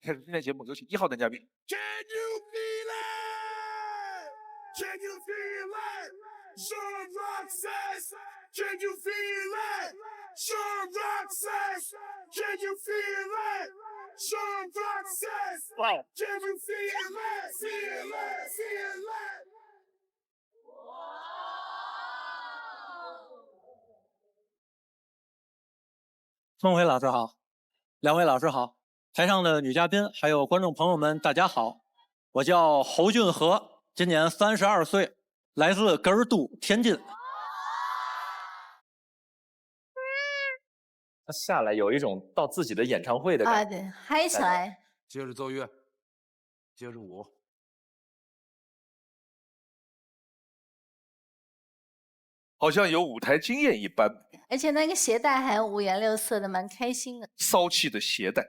开始今天节目，有请1号男嘉宾。 Can you feel it? Can you feel it? Sean Rock says, can you feel it? Sean Rock says, can you feel it? Sean Rock says, Wow. can you feel it? Feel it, feel it. 孟伟老师好，两位老师好，台上的女嘉宾还有观众朋友们，大家好，我叫侯俊和，今年32岁，来自格尔都天津。他下来有一种到自己的演唱会的感觉。对，嗨起来。接着奏乐，接着舞。好像有舞台经验一般，而且那个鞋带还五颜六色的，蛮开心的。骚气的鞋带。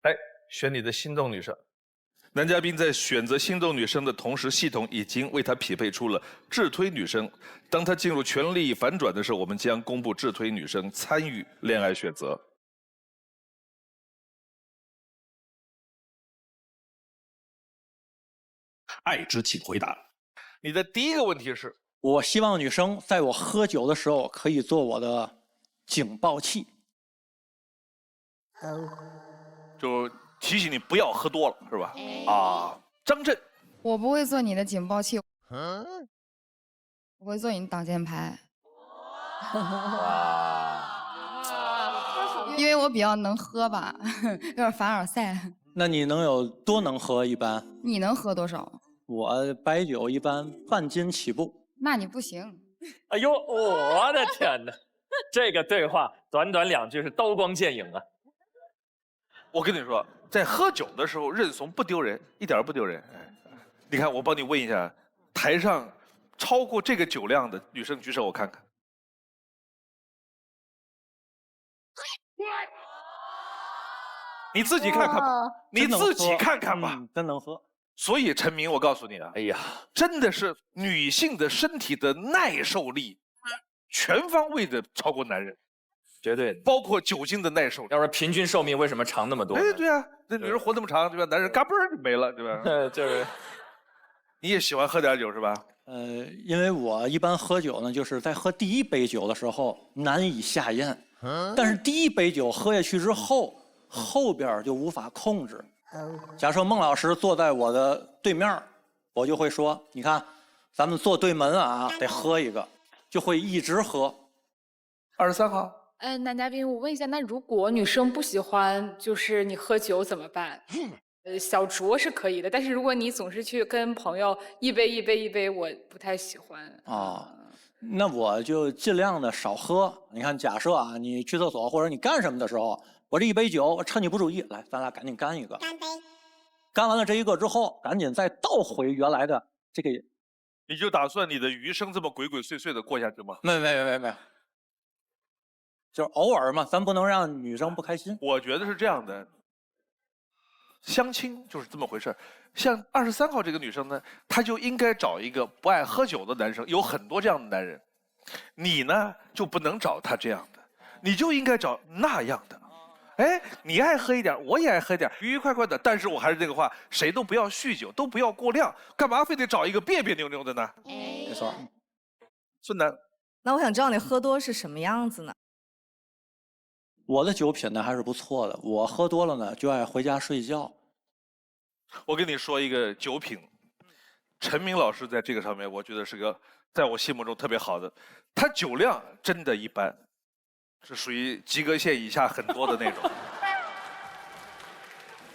来，选你的心动女生。男嘉宾在选择心动女生的同时，系统已经为他匹配出了智推女生。当他进入权力反转的时候，我们将公布智推女生参与恋爱选择。爱之，请回答。你的第一个问题是，我希望女生在我喝酒的时候可以做我的警报器。就提醒你不要喝多了，是吧？啊，张震，我不会做你的警报器，我会做你的挡箭牌。因为我比较能喝吧，有点凡尔赛。那你能有多能喝？一般你能喝多少？我白酒一般半斤起步。那你不行。哎呦，我的天哪！这个对话短短2句是刀光剑影啊！我跟你说，在喝酒的时候认怂不丢人，一点儿不丢人。你看，我帮你问一下，台上超过这个酒量的女生举手，我看看。你自己看看吧，你自己看看吧，真能喝。所以陈明，我告诉你啊，哎呀，真的是女性的身体的耐受力，全方位的超过男人，绝对。包括酒精的耐受力。要说平均寿命为什么长那么多？哎，对啊，那女人活那么长，对吧？男人嘎嘣儿就没了，对吧？就是。你也喜欢喝点酒是吧？因为我一般喝酒呢，就是在喝第1杯酒的时候难以下咽，但是第1杯酒喝下去之后，后边就无法控制。假设孟老师坐在我的对面，我就会说：“你看，咱们坐对门啊，得喝一个，就会一直喝。”23号。男嘉宾，我问一下，那如果女生不喜欢就是你喝酒怎么办？小酌是可以的，但是如果你总是去跟朋友一杯一杯一杯，我不太喜欢。那我就尽量的少喝。你看，假设啊，你去厕所或者你干什么的时候，我这1杯酒，我趁你不注意，来，咱俩赶紧干一个。干杯。干完了这一个之后，赶紧再倒回原来的这个。你就打算你的余生这么鬼鬼祟祟的过下去吗？没有，就是偶尔嘛，咱不能让女生不开心。我觉得是这样的，相亲就是这么回事儿。像23号这个女生呢，她就应该找一个不爱喝酒的男生，有很多这样的男人。你呢就不能找他这样的，你就应该找那样的。哎，你爱喝一点，我也爱喝一点，愉愉快快的。但是我还是那个话，谁都不要酗酒，都不要过量，干嘛非得找一个别别扭扭的呢？没错。孙楠，那我想知道你喝多是什么样子呢？我的酒品呢还是不错的，我喝多了呢就爱回家睡觉。我跟你说一个酒品，陈明老师在这个上面，我觉得是个在我心目中特别好的。他酒量真的一般，是属于及格线以下很多的那种。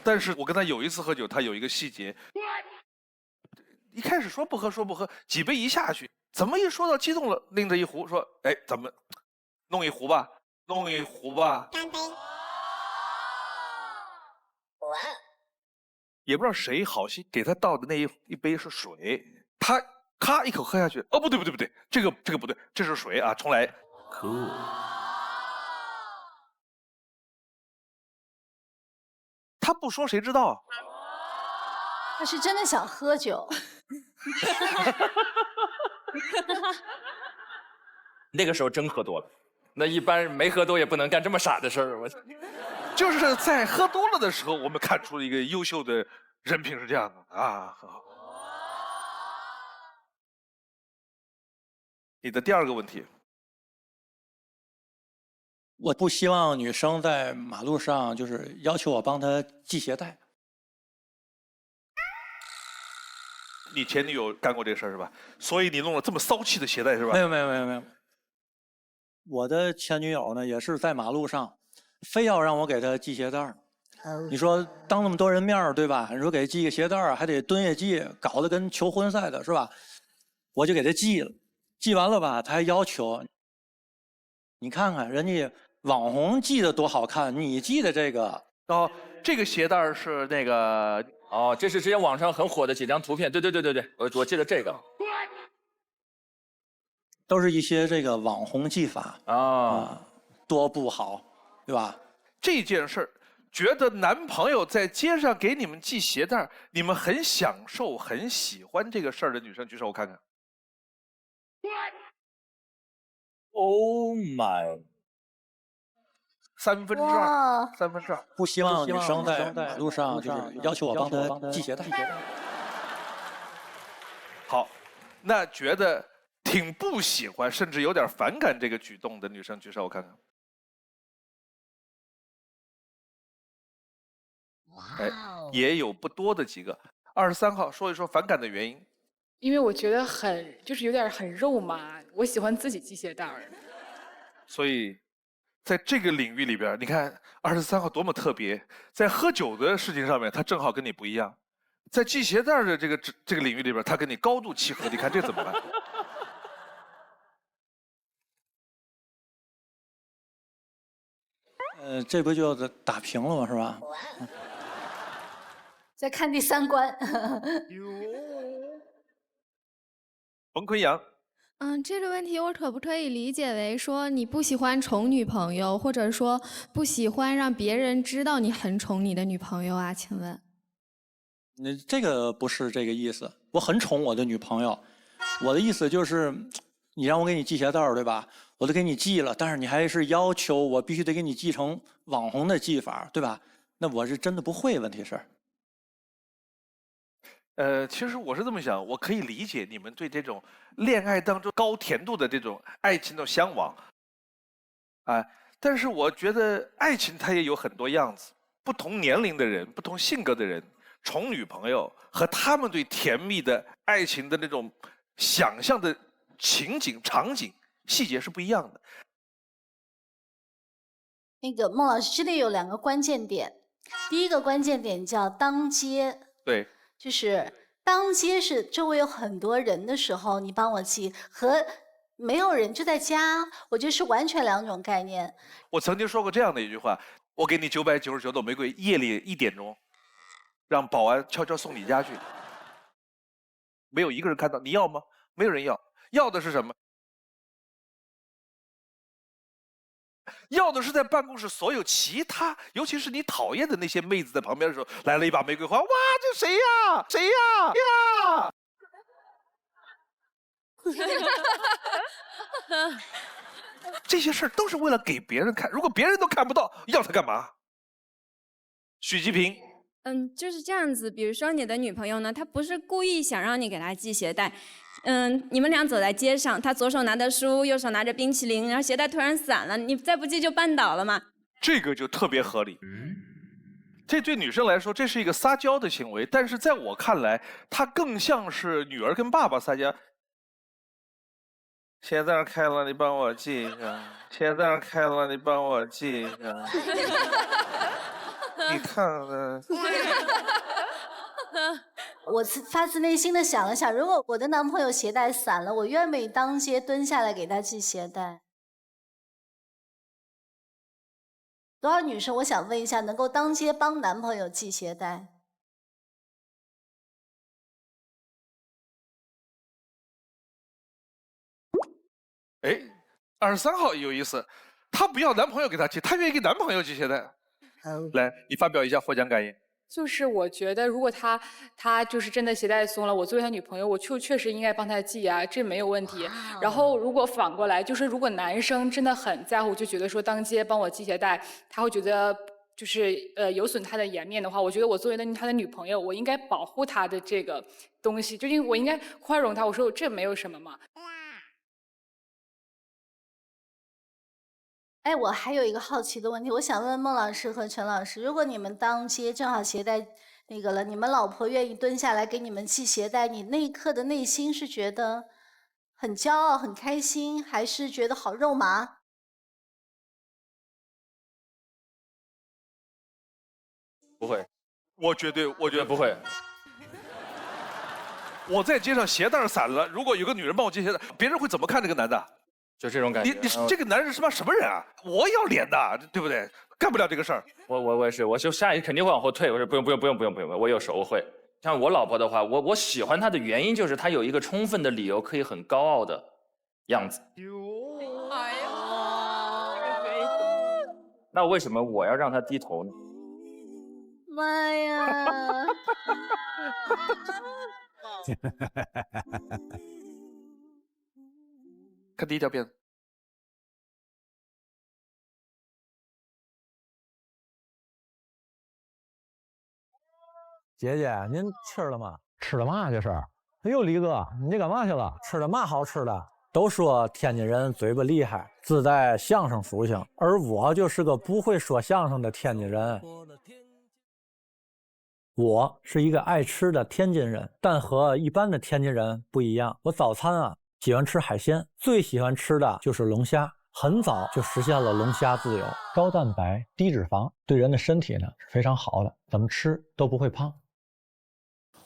但是我跟他有一次喝酒，他有一个细节，一开始说不喝，几杯一下去，怎么一说到激动了，拎着一壶说：“哎，咱们弄一壶吧。”干杯！也不知道谁好心给他倒的那一杯是水，他咔一口喝下去，哦，不对，这个不对，这是水啊，重来。他不说谁知道？他是真的想喝酒。那个时候真喝多了。那一般没喝多也不能干这么傻的事儿。我就是在喝多了的时候，我们看出了一个优秀的人品是这样的啊，很好。你的第二个问题，我不希望女生在马路上就是要求我帮她系鞋带。你前女友干过这事儿是吧？所以你弄了这么骚气的鞋带是吧？没有没有没有没有。我的前女友呢，也是在马路上，非要让我给她系鞋带儿。你说当那么多人面儿，对吧？你说给系个鞋带儿，还得蹲下系，搞得跟求婚似的，是吧？我就给她系了，系完了吧，她还要求，你看看人家网红系的多好看，你系的这个。哦，这个鞋带是那个哦，这是之前网上很火的几张图片，对，我记得这个。都是一些这个网红技法啊，多不好，对吧？这件事儿，觉得男朋友在街上给你们系鞋带，你们很享受、很喜欢这个事儿的女生举手，我看看。Oh my！ 2/3，2/3。不希望女生在马路上就是要求我帮她系鞋带。好，那觉得挺不喜欢，甚至有点反感这个举动的女生举手，我看看。哎，也有不多的几个。23号说一说反感的原因。因为我觉得就是有点很肉麻，我喜欢自己系鞋带儿。所以，在这个领域里边，你看23号多么特别，在喝酒的事情上面，他正好跟你不一样；在系鞋带的这个领域里边，他跟你高度契合。你看这怎么办？这不就打平了吗？是吧？再看第3关。冯坤阳。这个问题我可不可以理解为说你不喜欢宠女朋友，或者说不喜欢让别人知道你很宠你的女朋友啊？请问？这个不是这个意思，我很宠我的女朋友，我的意思就是，你让我给你系鞋带儿，对吧？我都给你系了，但是你还是要求我必须得给你系成网红的系法，对吧？那我是真的不会，问题是。其实我是这么想，我可以理解你们对这种恋爱当中高甜度的这种爱情的向往，但是我觉得爱情它也有很多样子，不同年龄的人、不同性格的人，宠女朋友和他们对甜蜜的爱情的那种想象的情景、场景、细节是不一样的。那个孟老师这里有2个关键点，第一个关键点叫当街。对。就是当街是周围有很多人的时候，你帮我系，和没有人就在家，我觉得是完全2种概念。我曾经说过这样的一句话：我给你999朵玫瑰，夜里1点钟，让保安悄悄送你家去。没有一个人看到，你要吗？没有人要，要的是什么？要的是在办公室所有其他，尤其是你讨厌的那些妹子在旁边的时候，来了一把玫瑰花，哇，这谁呀？谁呀？呀！这些事儿都是为了给别人看，如果别人都看不到，要他干嘛？许吉平。就是这样子。比如说你的女朋友呢，她不是故意想让你给她系鞋带。你们俩走在街上，她左手拿着书，右手拿着冰淇淋，然后鞋带突然散了，你再不系就绊倒了嘛。这个就特别合理。这对女生来说，这是一个撒娇的行为，但是在我看来，它更像是女儿跟爸爸撒娇。鞋带开了，你帮我系一下。鞋带开了，你帮我系一下。你看看。我发自内心的想了想，如果我的男朋友鞋带散了，我愿不愿意当街蹲下来给他系鞋带？多少女生，我想问一下，能够当街帮男朋友系鞋带？哎，23号有意思，她不要男朋友给她系，她愿意给男朋友系鞋带。来，你发表一下获奖感言。就是我觉得，如果他就是真的鞋带松了，我作为他女朋友，我确实应该帮他系啊，这没有问题。然后如果反过来，就是如果男生真的很在乎，就觉得说当街帮我系鞋带，他会觉得就是有损他的颜面的话，我觉得我作为他的女朋友，我应该保护他的这个东西，就因为我应该宽容他。我说这没有什么嘛。哎，我还有一个好奇的问题，我想问问孟老师和陈老师，如果你们当街正好鞋带那个了，你们老婆愿意蹲下来给你们系鞋带，你那一刻的内心是觉得很骄傲、很开心，还是觉得好肉麻？不会，我觉得不会。我在街上鞋带散了，如果有个女人帮我系鞋带，别人会怎么看这个男的？就这种感觉。你这个男人是什么人啊？我要脸的，对不对？干不了这个事儿。我也是，我就下一肯定会往后退。我说不用，我有手我会。像我老婆的话，我喜欢她的原因就是她有一个充分的理由，可以很高傲的样子。哎呀，那为什么我要让她低头呢？妈呀！看第一条片子。姐姐，您吃了吗？吃了嘛这是？哎呦，李哥，你这干嘛去了？吃了嘛好吃的？都说天津人嘴巴厉害，自带相声属性，而我就是个不会说相声的天津人。我是一个爱吃的天津人，但和一般的天津人不一样。我早餐啊喜欢吃海鲜，最喜欢吃的就是龙虾。很早就实现了龙虾自由，高蛋白、低脂肪，对人的身体呢是非常好的，怎么吃都不会胖。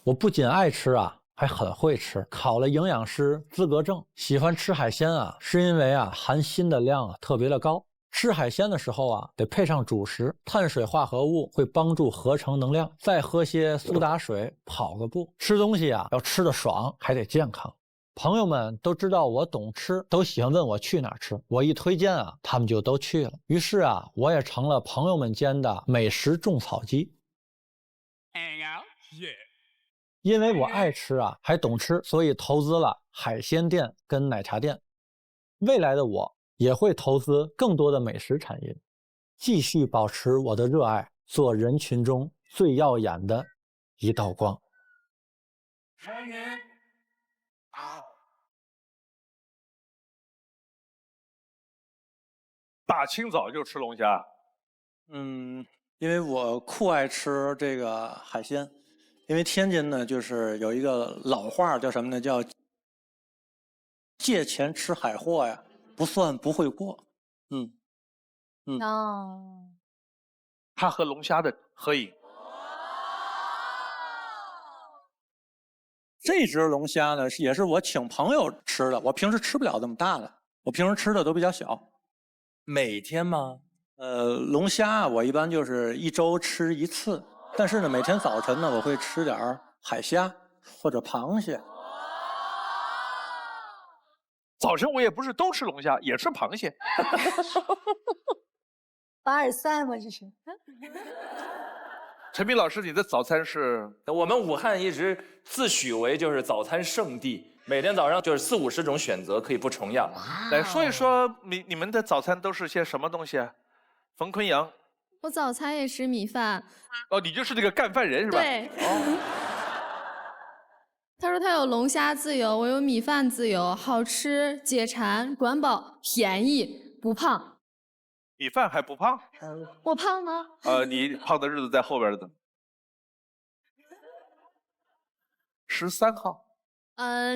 我不仅爱吃啊，还很会吃，考了营养师资格证。喜欢吃海鲜啊，是因为啊含锌的量啊特别的高。吃海鲜的时候啊，得配上主食，碳水化合物会帮助合成能量，再喝些苏打水，跑个步。吃东西啊，要吃得爽，还得健康。朋友们都知道我懂吃，都喜欢问我去哪儿吃。我一推荐啊，他们就都去了。于是啊，我也成了朋友们间的美食种草机。因为我爱吃啊，还懂吃，所以投资了海鲜店跟奶茶店。未来的我也会投资更多的美食产业，继续保持我的热爱，做人群中最耀眼的一道光。大清早就吃龙虾。因为我酷爱吃这个海鲜。因为天津呢，就是有一个老话叫什么呢？叫借钱吃海货呀，不算不会过。哦，他和龙虾的合影。这只龙虾呢，也是我请朋友吃的，我平时吃不了这么大的，我平时吃的都比较小。每天吗？龙虾我一般就是1周吃1次。但是呢，每天早晨呢，我会吃点海虾或者螃蟹。早晨我也不是都吃龙虾，也吃螃蟹。凡尔赛吗？这是？陈斌老师，你的早餐是？我们武汉一直自诩为就是早餐圣地，每天早上就是40-50种选择，可以不重样。来说一说你们的早餐都是些什么东西啊？冯坤阳。我早餐也吃米饭。哦，你就是这个干饭人是吧？对。他说他有龙虾自由，我有米饭自由，好吃、解馋、管饱、便宜、不胖。米饭还不胖？我胖吗？你胖的日子在后边的。13号。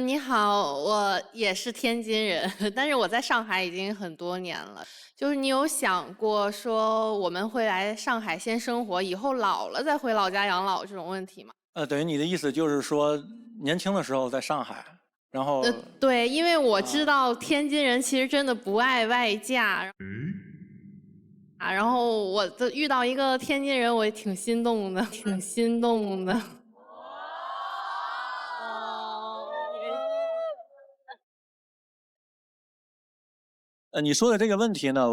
你好，我也是天津人，但是我在上海已经很多年了。就是你有想过说我们会来上海先生活，以后老了再回老家养老这种问题吗？等于你的意思就是说，年轻的时候在上海，然后对，因为我知道天津人其实真的不爱外嫁。然后我遇到一个天津人，我也挺心动的，挺心动的。你说的这个问题呢，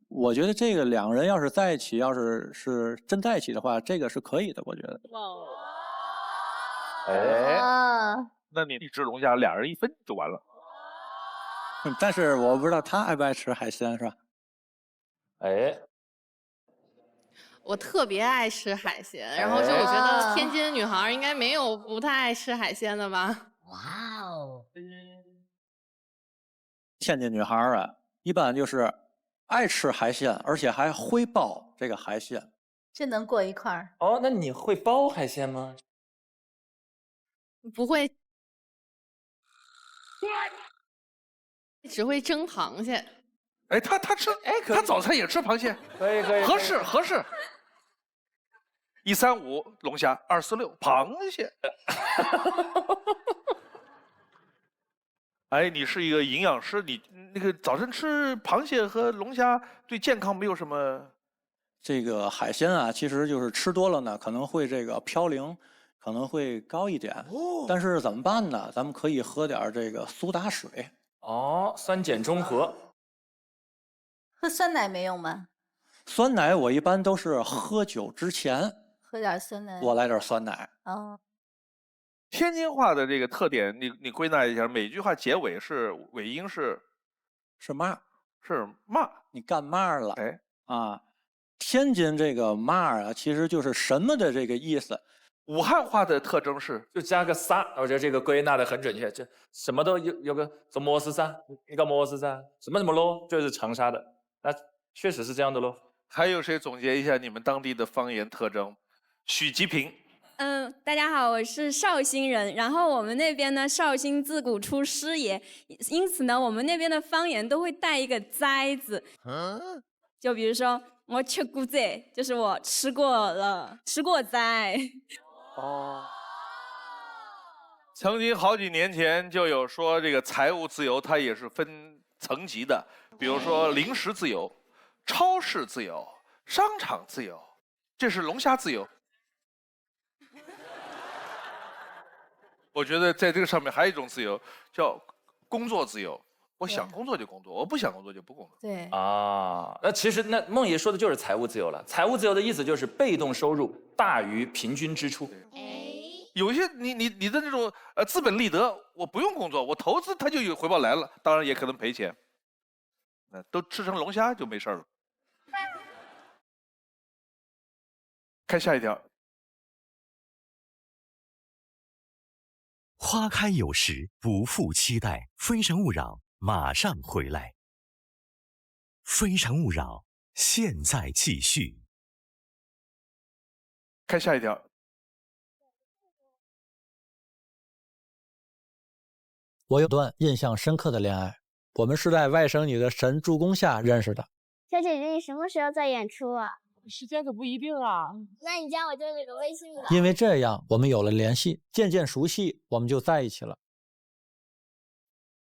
我觉得这个两个人要是在一起，要是真在一起的话，这个是可以的，我觉得。哎，啊，那你一只龙虾，俩人一分就完了。但是我不知道他爱不爱吃海鲜，是吧？哎，我特别爱吃海鲜，然后就我觉得天津女孩应该没有不太爱吃海鲜的吧？哇哦，天津女孩啊，一般就是爱吃海鲜，而且还会包这个海鲜。这能过一块儿？哦，那你会包海鲜吗？不会，只会蒸螃蟹。哎，他吃，他早餐也吃螃蟹，可以，合适。135龙虾，246螃蟹。哎，你是一个营养师，你那个早晨吃螃蟹和龙虾对健康没有什么？这个海鲜啊，其实就是吃多了呢，可能会这个嘌呤可能会高一点。但是怎么办呢？咱们可以喝点这个苏打水。哦，酸碱中和。喝酸奶没用吗？酸奶我一般都是喝酒之前喝点酸奶。我来点酸奶。哦，天津话的这个特点，你归纳一下，每句话结尾尾音是嘛？是嘛？你干嘛了？哎啊，天津这个嘛啊，其实就是什么的这个意思。武汉话的特征是就加个啥，我觉得这个归纳的很准确，就什么都有个什么是啥，一个么是啥，什么咯，就是长沙的，那确实是这样的咯。还有谁总结一下你们当地的方言特征？许吉平。大家好，我是绍兴人，然后我们那边呢，绍兴自古出师爷，因此呢，我们那边的方言都会带一个哉字。就比如说我吃过哉，就是我吃过哉。哦，曾经好几年前就有说这个财务自由它也是分层级的，比如说零食自由、超市自由、商场自由，这是龙虾自由。我觉得在这个上面还有一种自由叫工作自由，我想工作就工作，我不想工作就不工作。对啊，那其实那孟爷说的就是财务自由了。财务自由的意思就是被动收入大于平均支出。有些你的那种资本利得，我不用工作，我投资它就有回报来了，当然也可能赔钱。都吃成龙虾就没事了。看下一条。花开有时，不负期待。非诚勿扰，马上回来。非诚勿扰，现在继续。看下一条。我有段印象深刻的恋爱，我们是在外甥女的神助攻下认识的。小姐姐，你什么时候在演出啊？时间可不一定啊。那你加我舅舅的微信吧。因为这样，我们有了联系，渐渐熟悉，我们就在一起了。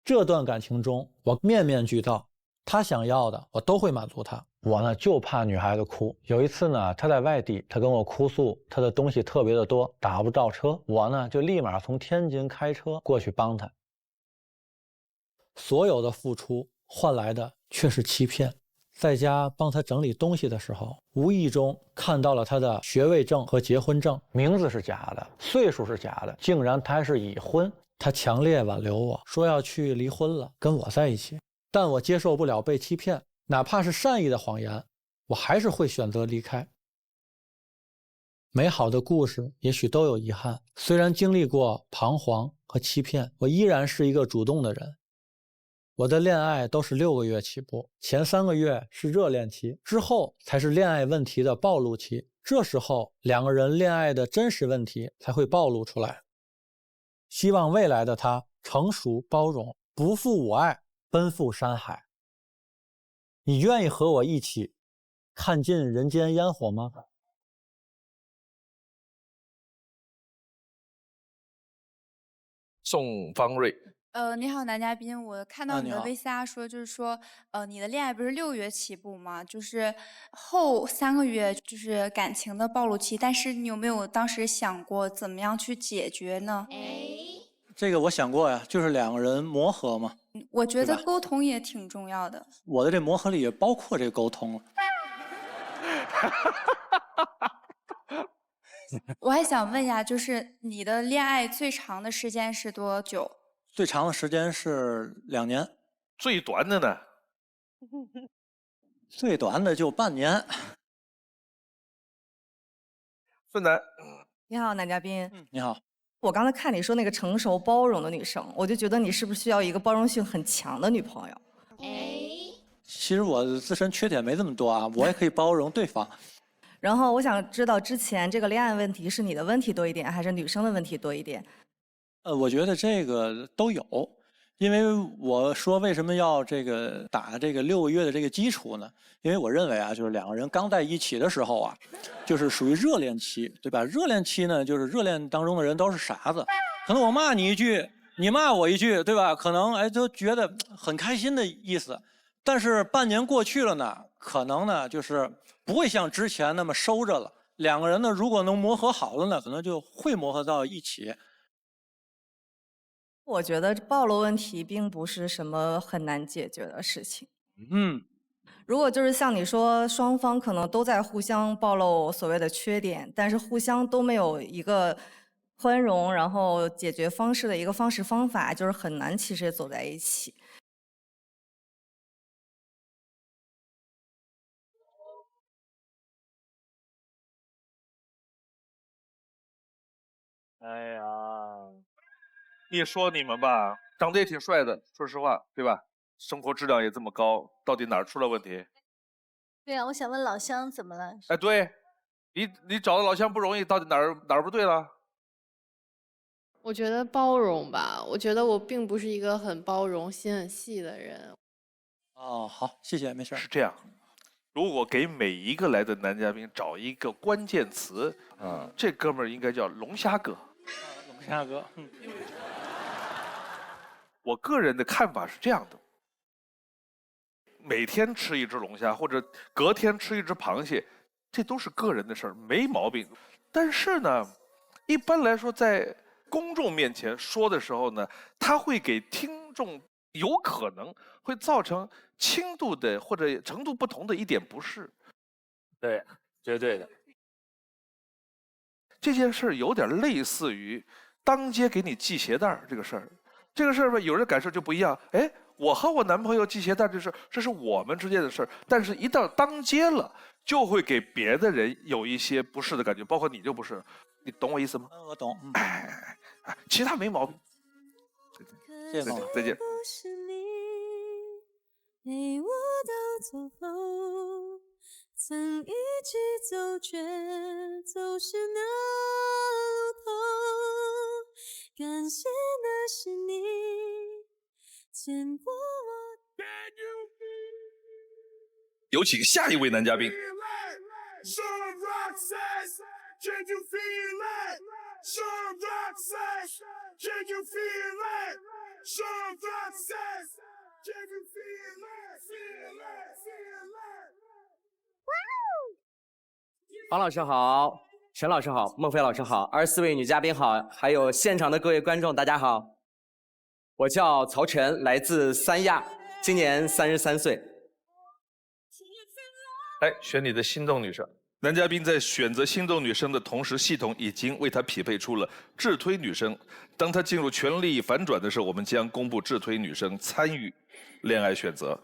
这段感情中，我面面俱到，她想要的我都会满足她。我呢就怕女孩子哭。有一次呢，她在外地，她跟我哭诉她的东西特别的多，打不着车。我呢就立马从天津开车过去帮她。所有的付出换来的却是欺骗。在家帮他整理东西的时候，无意中看到了他的学位证和结婚证，名字是假的，岁数是假的，竟然他还是已婚。他强烈挽留我，说要去离婚了，跟我在一起。但我接受不了被欺骗，哪怕是善意的谎言，我还是会选择离开。美好的故事也许都有遗憾，虽然经历过彷徨和欺骗，我依然是一个主动的人。我的恋爱都是6个月起步，前3个月是热恋期，之后才是恋爱问题的暴露期。这时候两个人恋爱的真实问题才会暴露出来。希望未来的他成熟包容，不负我爱，奔赴山海。你愿意和我一起看尽人间烟火吗？宋方瑞。你好，男嘉宾，我看到你的你好 VCR 说，就是说，你的恋爱不是6月起步吗？就是后3个月就是感情的暴露期，但是你有没有当时想过怎么样去解决呢？这个我想过呀，就是两个人磨合嘛。我觉得对吧沟通也挺重要的。我的这磨合里也包括这个沟通了。我还想问一下，就是你的恋爱最长的时间是多久？最长的时间是2年，最短的呢？最短的就半年。孙楠，你好，男嘉宾。你好。我刚才看你说那个成熟包容的女生，我就觉得你是不是需要一个包容性很强的女朋友？其实我自身缺点没这么多啊，我也可以包容对方。然后我想知道之前这个恋爱问题是你的问题多一点，还是女生的问题多一点？我觉得这个都有，因为我说为什么要打这个6个月的这个基础呢？因为我认为啊，就是两个人刚在一起的时候啊，就是属于热恋期，对吧？热恋期呢，就是热恋当中的人都是傻子，可能我骂你一句，你骂我一句，对吧？可能都觉得很开心的意思。但是半年过去了呢，可能呢就是不会像之前那么收着了。两个人呢，如果能磨合好了呢，可能就会磨合到一起。我觉得暴露问题并不是什么很难解决的事情。如果就是像你说，双方可能都在互相暴露所谓的缺点，但是互相都没有一个宽容，然后解决方式的一个方法，就是很难其实走在一起。哎呀，你说你们吧，长得也挺帅的，说实话，对吧？生活质量也这么高，到底哪儿出了问题？对啊，我想问老乡怎么了？哎，对，你找的老乡不容易，到底哪儿不对了？我觉得包容吧，我觉得我并不是一个很包容、心很细的人。哦，好，谢谢，没事。是这样，如果给每一个来的男嘉宾找一个关键词，这哥们儿应该叫龙虾哥。龙虾哥，我个人的看法是这样的：每天吃一只龙虾，或者隔天吃一只螃蟹，这都是个人的事儿，没毛病。但是呢，一般来说，在公众面前说的时候呢，他会给听众有可能会造成轻度的或者程度不同的一点不适。对，绝对的。这件事儿有点类似于当街给你系鞋带儿这个事儿。这个事儿吧，有人感受就不一样。哎，我和我男朋友系鞋带这事儿，这是我们之间的事儿，但是一到当街了，就会给别的人有一些不适的感觉，包括你就不是。你懂我意思吗？我懂。哎，其他没毛病。谢谢孟老再见。陪我到最后，曾一起走，却走失那路口。感谢那是你牵拨我。有请下一位男嘉宾。Sean Rock says, can you feel it? Sean Rock says, can you feel it? Sean Rock says, can you feel it? Feel it, feel it. 黄老师好，陈老师好，孟非老师好，24位女嘉宾好，还有现场的各位观众，大家好。我叫曹晨，来自三亚，今年33岁。来选你的心动女生。男嘉宾在选择心动女生的同时，系统已经为他匹配出了智推女生。当他进入权力反转的时候，我们将公布智推女生参与恋爱选择。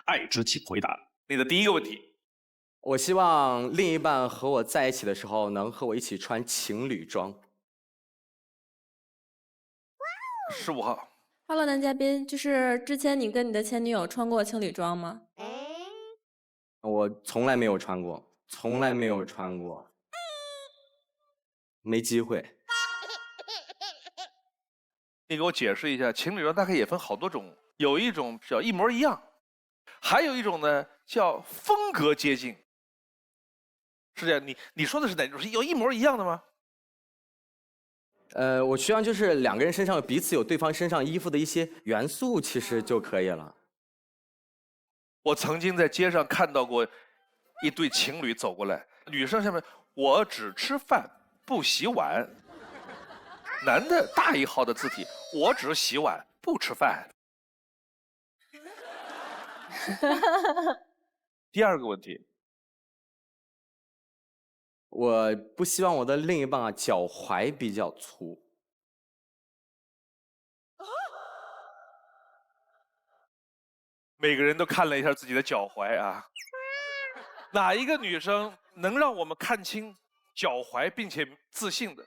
爱之请回答。你的第一个问题，我希望另一半和我在一起的时候，能和我一起穿情侣装。15号。Hello， 男嘉宾，就是之前你跟你的前女友穿过情侣装吗？我从来没有穿过，从来没有穿过，没机会。你给我解释一下，情侣装大概也分好多种，有一种叫一模一样，还有一种呢叫风格接近。是这样，你说的是哪种？是有一模一样的吗？我希望就是两个人身上彼此有对方身上衣服的一些元素，其实就可以了。我曾经在街上看到过一对情侣走过来，女生下面我只吃饭不洗碗，男的大一号的字体，我只洗碗不吃饭。第二个问题，我不希望我的另一半啊脚踝比较粗。每个人都看了一下自己的脚踝啊，哪一个女生能让我们看清脚踝并且自信的？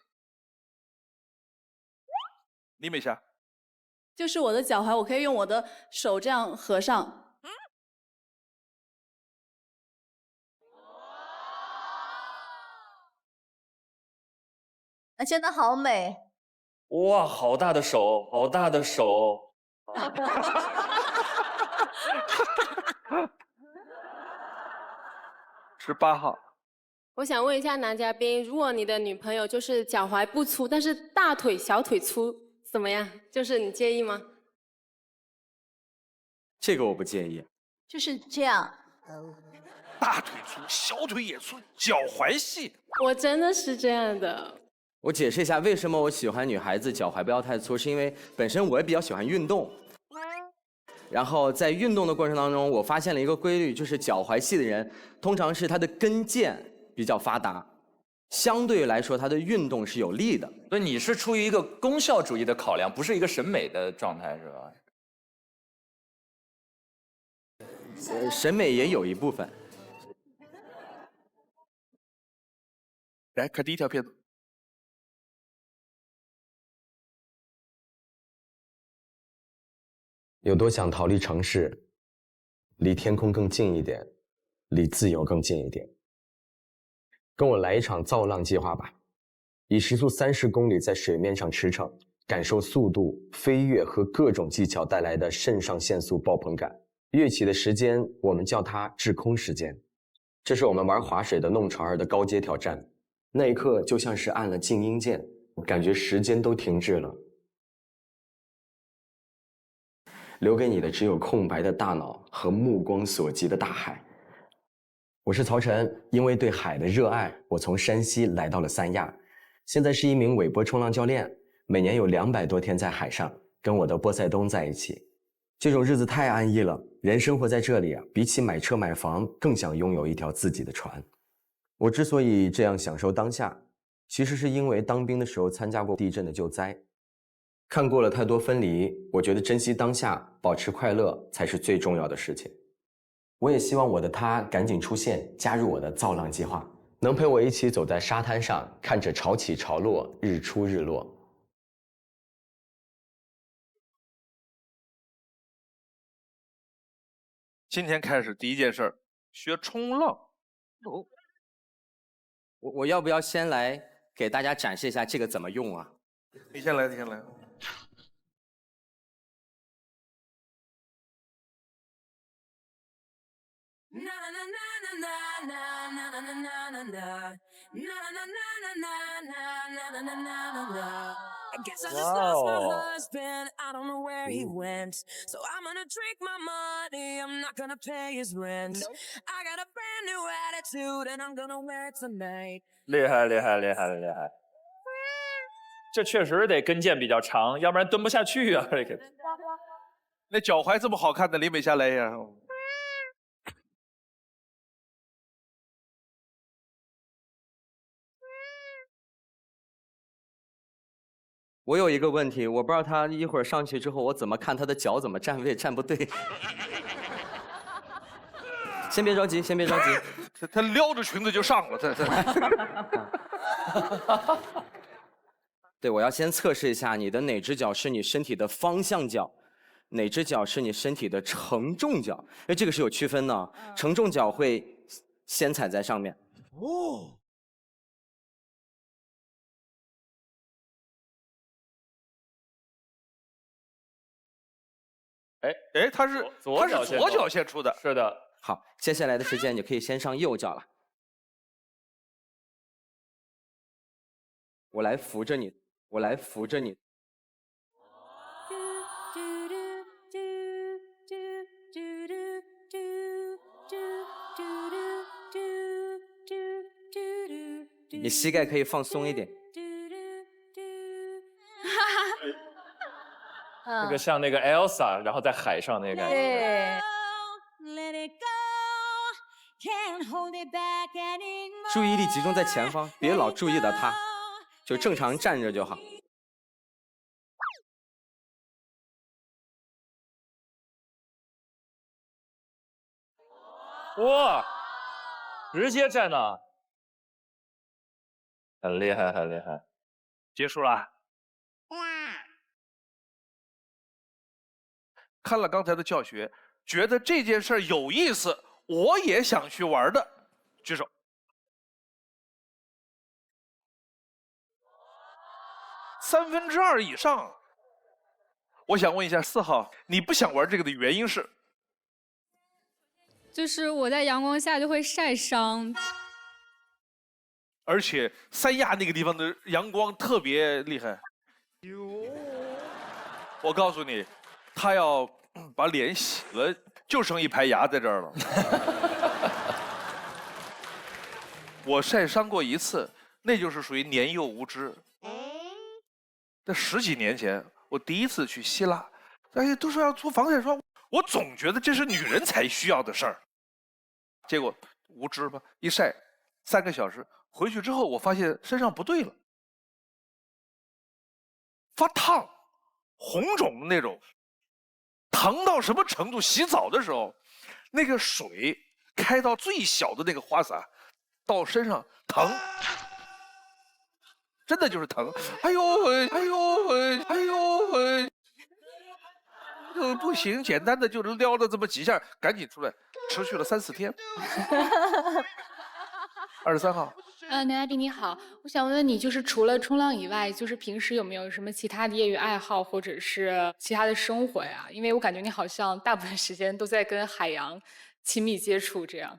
李美霞，就是我的脚踝，我可以用我的手这样合上。真的好美。哇，好大的手，好大的手。18号，我想问一下男嘉宾，如果你的女朋友就是脚踝不粗，但是大腿、小腿粗，怎么样？就是你介意吗？这个我不介意。就是这样。大腿粗，小腿也粗，脚踝细。我真的是这样的。我解释一下，为什么我喜欢女孩子脚踝不要太粗，是因为本身我也比较喜欢运动。然后在运动的过程当中，我发现了一个规律，就是脚踝细的人，通常是他的跟腱比较发达，相对来说他的运动是有利的。所以你是出于一个功效主义的考量，不是一个审美的状态，是吧？审美也有一部分。来看第一条片子。有多想逃离城市，离天空更近一点，离自由更近一点。跟我来一场造浪计划吧，以时速30公里在水面上驰骋，感受速度、飞跃和各种技巧带来的肾上腺素爆棚感。跃起的时间，我们叫它滞空时间。这是我们玩划水的弄潮儿的高阶挑战。那一刻就像是按了静音键，感觉时间都停滞了。留给你的只有空白的大脑和目光所及的大海。我是曹晨，因为对海的热爱，我从山西来到了三亚，现在是一名尾波冲浪教练，每年有200多天在海上，跟我的波塞冬在一起。这种日子太安逸了，人生活在这里啊，比起买车买房，更想拥有一条自己的船。我之所以这样享受当下，其实是因为当兵的时候参加过地震的救灾。看过了太多分离，我觉得珍惜当下，保持快乐才是最重要的事情。我也希望我的他赶紧出现，加入我的造浪计划，能陪我一起走在沙滩上，看着潮起潮落，日出日落。今天开始第一件事儿，学冲浪。我要不要先来给大家展示一下这个怎么用啊？你先来，你先来。I guess I just lost my husband. I don't know where he went. So I'm gonna drink my money. I'm not gonna pay his rent. I got a brand new attitude and I'm gonna wear it tonight. 厉害厉害厉害厉害！这确实得跟腱比较长，要不然蹲不下去啊！这个。那脚踝这么好看的，李美霞来呀！我有一个问题，我不知道他一会儿上去之后，我怎么看他的脚怎么站位站不对。先别着急，先别着急。他撩着裙子就上了，对，我要先测试一下你的哪只脚是你身体的方向脚，哪只脚是你身体的承重脚，因为这个是有区分的，承重脚会先踩在上面。哦。哎，他是左脚先出的，是的。好，接下来的时间你可以先上右脚了。我来扶着你，我来扶着你。你膝盖可以放松一点。这个像那个 Elsa， 然后在海上那个感觉。对。注意力集中在前方，别老注意到他，就正常站着就好。哇，直接站那，很厉害，很厉害。结束了。看了刚才的教学，觉得这件事儿有意思，我也想去玩的，举手。2/3以上。我想问一下4号，你不想玩这个的原因是？就是我在阳光下就会晒伤，而且三亚那个地方的阳光特别厉害。我告诉你，他要把脸洗了，就剩一排牙在这儿了。我晒伤过一次，那就是属于年幼无知。在10几年前，我第一次去希腊，都说要涂防晒霜，我总觉得这是女人才需要的事儿。结果无知吧，一晒3个小时，回去之后我发现身上不对了，发烫、红肿的那种，疼到什么程度？洗澡的时候，那个水开到最小的那个花洒，到身上疼。真的就是疼，哎呦喂，哎呦喂，哎呦喂，不行，简单的就能撩了这么几下，赶紧出来，持续了3、4天。23号，男嘉宾你好，我想问问你，就是除了冲浪以外，就是平时有没有什么其他的业余爱好，或者是其他的生活呀？因为我感觉你好像大部分时间都在跟海洋亲密接触，这样。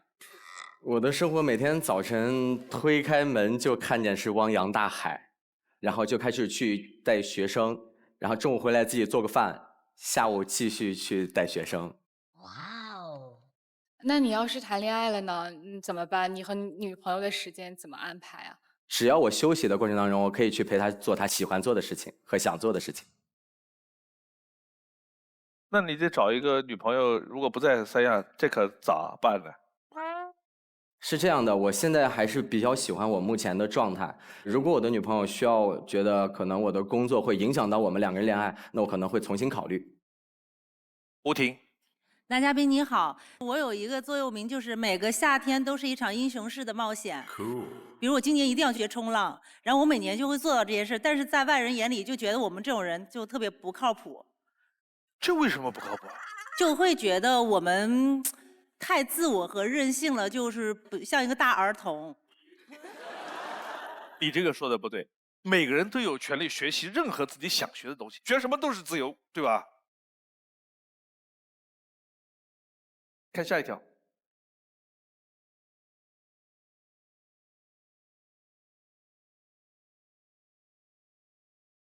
我的生活每天早晨推开门就看见是汪洋大海，然后就开始去带学生，然后中午回来自己做个饭，下午继续去带学生。哇哦！那你要是谈恋爱了呢，怎么办？你和女朋友的时间怎么安排啊？只要我休息的过程当中，我可以去陪她做她喜欢做的事情和想做的事情。那你得找一个女朋友，如果不在三亚，这可咋办呢？是这样的，我现在还是比较喜欢我目前的状态。如果我的女朋友需要觉得可能我的工作会影响到我们2个人恋爱，那我可能会重新考虑。吴婷，男嘉宾你好，我有一个座右铭，就是每个夏天都是一场英雄式的冒险。比如我今年一定要学冲浪，然后我每年就会做到这些事，但是在外人眼里就觉得我们这种人就特别不靠谱。这为什么不靠谱？就会觉得我们太自我和任性了，就是像一个大儿童。你这个说的不对，每个人都有权利学习任何自己想学的东西，学什么都是自由，对吧？看下一条。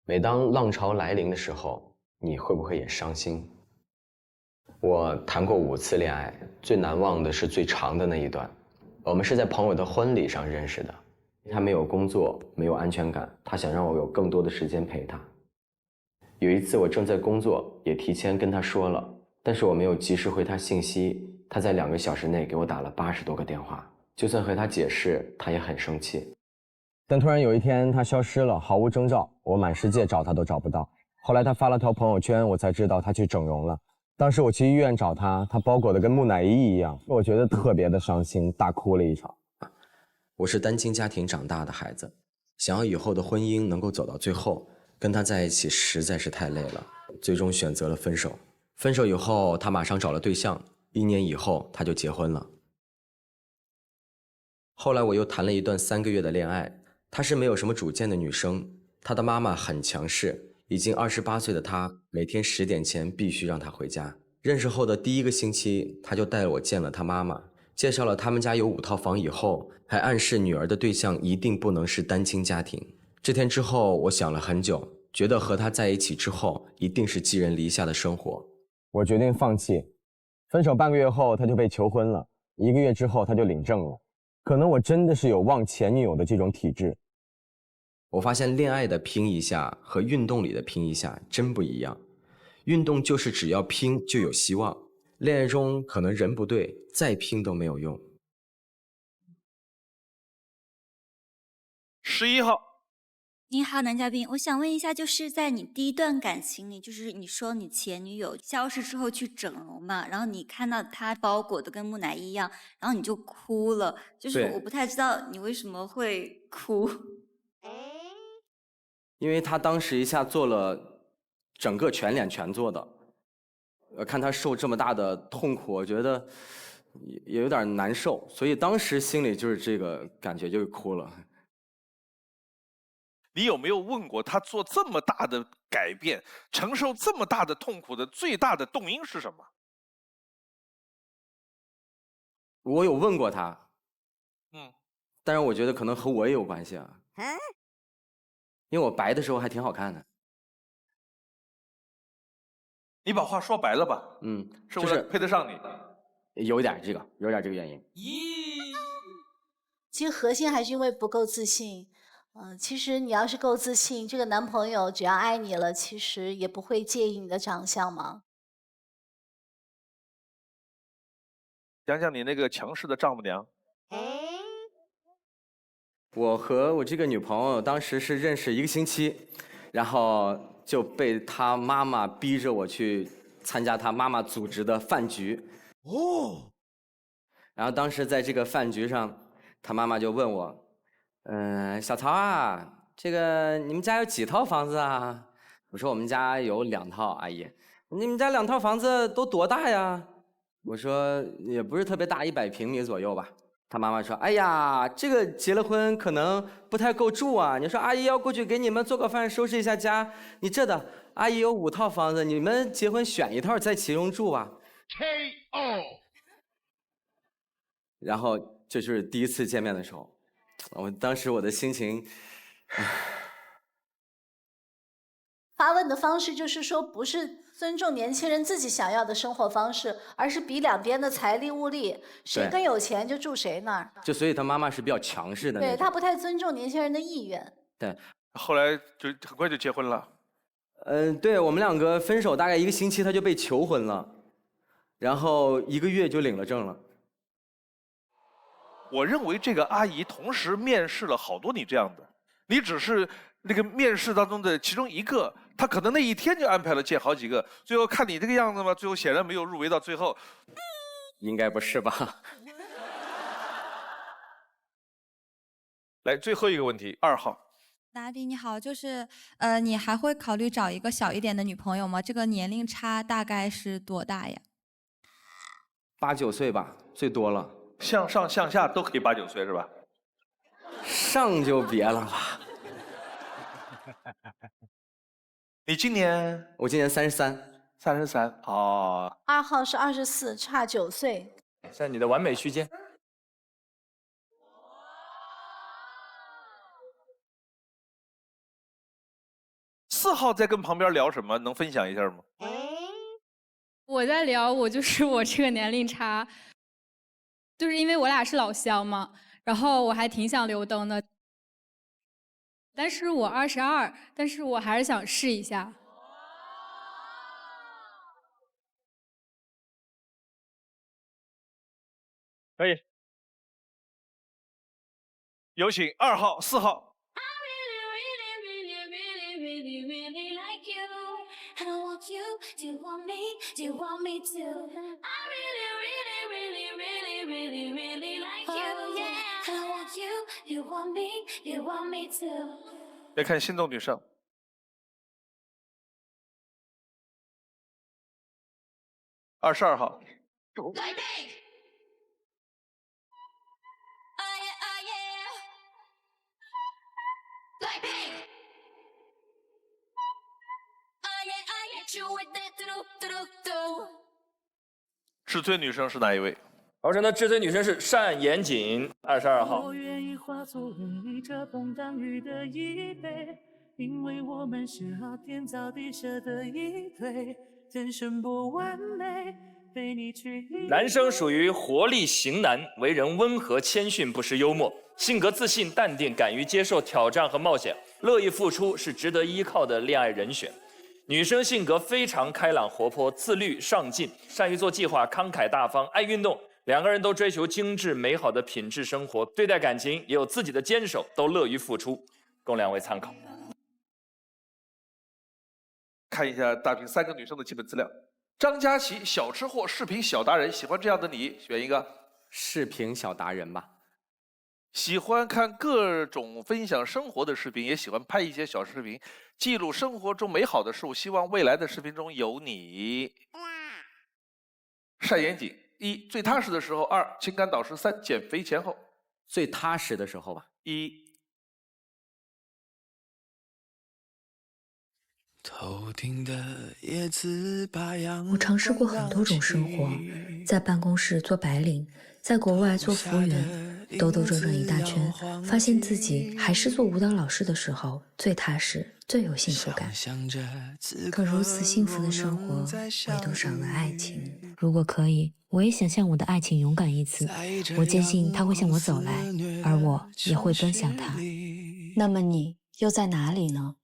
每当浪潮来临的时候，你会不会也伤心？我谈过5次恋爱，最难忘的是最长的那一段。我们是在朋友的婚礼上认识的。他没有工作，没有安全感，他想让我有更多的时间陪他。有一次我正在工作，也提前跟他说了，但是我没有及时回他信息，他在2个小时内给我打了80多个电话，就算和他解释，他也很生气。但突然有一天他消失了，毫无征兆，我满世界找他都找不到。后来他发了条朋友圈，我才知道他去整容了。当时我去医院找他，他包裹得跟木乃伊一样，我觉得特别的伤心，大哭了一场。我是单亲家庭长大的孩子，想要以后的婚姻能够走到最后，跟他在一起实在是太累了，最终选择了分手。分手以后，他马上找了对象，1年以后他就结婚了。后来我又谈了一段3个月的恋爱，她是没有什么主见的女生，她的妈妈很强势，已经28岁的她，每天10点前必须让她回家。认识后的第1个星期，她就带我见了她妈妈，介绍了他们家有5套房以后，还暗示女儿的对象一定不能是单亲家庭。这天之后，我想了很久，觉得和她在一起之后，一定是寄人篱下的生活。我决定放弃。分手半个月后，她就被求婚了，1个月之后她就领证了。可能我真的是有忘前女友的这种体质。我发现恋爱的拼一下和运动里的拼一下真不一样。运动就是只要拼就有希望，恋爱中可能人不对，再拼都没有用。11号。你好，男嘉宾，我想问一下，就是在你第一段感情里，就是你说你前女友消失之后去整容嘛，然后你看到她包裹的跟木乃伊一样，然后你就哭了，就是对我不太知道你为什么会哭。因为她当时一下做了整个全脸全做的，看她受这么大的痛苦，我觉得也有点难受，所以当时心里就是这个感觉，就哭了。你有没有问过他做这么大的改变，承受这么大的痛苦的最大的动因是什么？我有问过她，嗯，但是我觉得可能和我也有关系啊，因为我白的时候还挺好看的。你把话说白了吧？嗯，是为了配得上你。有一点这个原因。其实核心还是因为不够自信。其实你要是够自信，这个男朋友只要爱你了，其实也不会介意你的长相嘛。讲讲你那个强势的丈母娘。我和我这个女朋友当时是认识1个星期，然后就被她妈妈逼着我去参加她妈妈组织的饭局。哦。然后当时在这个饭局上，她妈妈就问我。小曹啊，这个你们家有几套房子啊？我说我们家有2套，阿姨。你们家2套房子都多大呀？我说也不是特别大，100平米左右吧。他妈妈说：“哎呀，这个结了婚可能不太够住啊。你说阿姨要过去给你们做个饭，收拾一下家，你这的，阿姨有5套房子，你们结婚选1套在其中住啊。” KO。然后这就是第一次见面的时候。当时我的心情，发问的方式就是说，不是尊重年轻人自己想要的生活方式，而是比两边的财力物力，谁更有钱就住谁那儿。就所以他妈妈是比较强势的那种。对，他不太尊重年轻人的意愿。对，后来就很快就结婚了。对，我们2个分手大概1个星期，他就被求婚了，然后1个月就领了证了。我认为这个阿姨同时面试了好多你这样的，你只是那个面试当中的其中一个，她可能那一天就安排了见好几个，最后看你这个样子嘛，最后显然没有入围到最后。应该不是吧？来，最后一个问题，2号。达迪你好，就是你还会考虑找一个小一点的女朋友吗？这个年龄差大概是多大呀？8、9岁吧，最多了。向上向下都可以8、9岁是吧？上就别了吧。你今年？我今年33。33哦。2号是24，差9岁。在你的完美区间。4号在跟旁边聊什么？能分享一下吗？我在聊，我就是我这个年龄差。就是因为我俩是老乡嘛，然后我还挺想留灯的，但是我22，但是我还是想试一下。可以，有请2号、4号。别看心动女生。22号。至尊女生是哪一位？敖晨的至尊女生是单严谨，22号。我愿意化作你这风挡雨的一杯，因为我们是好天造地设的一对，天生不完美，男生属于活力型男，为人温和谦逊，不失幽默，性格自信淡定，敢于接受挑战和冒险，乐意付出，是值得依靠的恋爱人选。女生性格非常开朗活泼，自律上进，善于做计划，慷慨大方，爱运动。两个人都追求精致美好的品质生活，对待感情也有自己的坚守，都乐于付出，供两位参考。看一下大屏3个女生的基本资料。张佳琪，小吃货，视频小达人，喜欢这样的你，选一个。视频小达人吧。喜欢看各种分享生活的视频，也喜欢拍一些小视频，记录生活中美好的事物，希望未来的视频中有你。善严谨：1. 最踏实的时候；2. 情感导师；3. 减肥前后。最踏实的时候吧。1。我尝试过很多种生活，在办公室做白领，在国外做服务员，兜兜转转一大圈，发现自己还是做舞蹈老师的时候最踏实，最有幸福感。可如此幸福的生活，唯独少了爱情。如果可以，我也想向我的爱情勇敢一次。我坚信他会向我走来，而我也会奔向他。那么你又在哪里呢？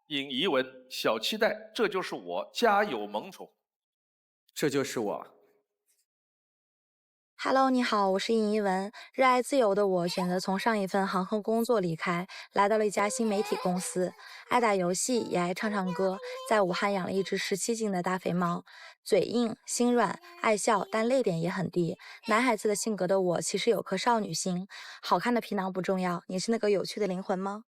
尹怡文，小期待，这就是我，家有萌宠。这就是我。Hello， 你好，我是尹怡文。热爱自由的我，选择从上一份航空工作离开，来到了一家新媒体公司。爱打游戏，也爱唱唱歌，在武汉养了一只17斤的大肥猫。嘴硬，心软，爱笑，但泪点也很低。男孩子的性格的我，其实有颗少女心。好看的皮囊不重要，你是那个有趣的灵魂吗？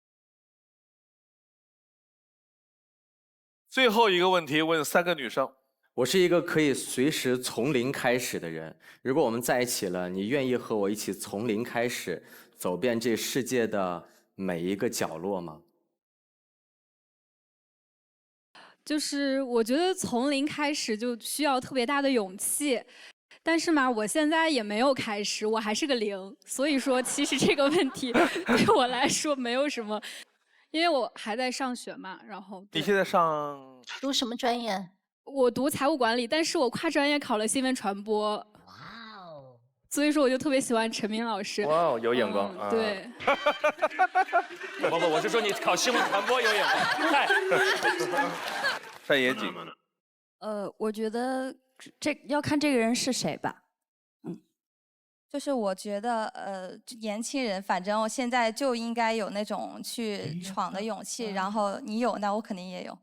最后一个问题问3个女生。我是一个可以随时从零开始的人。如果我们在一起了，你愿意和我一起从零开始，走遍这世界的每一个角落吗？就是我觉得从零开始就需要特别大的勇气，但是嘛，我现在也没有开始，我还是个0，所以说其实这个问题对我来说没有什么。因为我还在上学嘛，然后你现在读什么专业？我读财务管理，但是我跨专业考了新闻传播。哇哦！所以说我就特别喜欢陈明老师。哇哦，有眼光啊！对。不，我是说你考新闻传播有眼光。善严谨。我觉得这要看这个人是谁吧。就是我觉得，年轻人，反正我现在就应该有那种去闯的勇气，然后你有，那我肯定也有。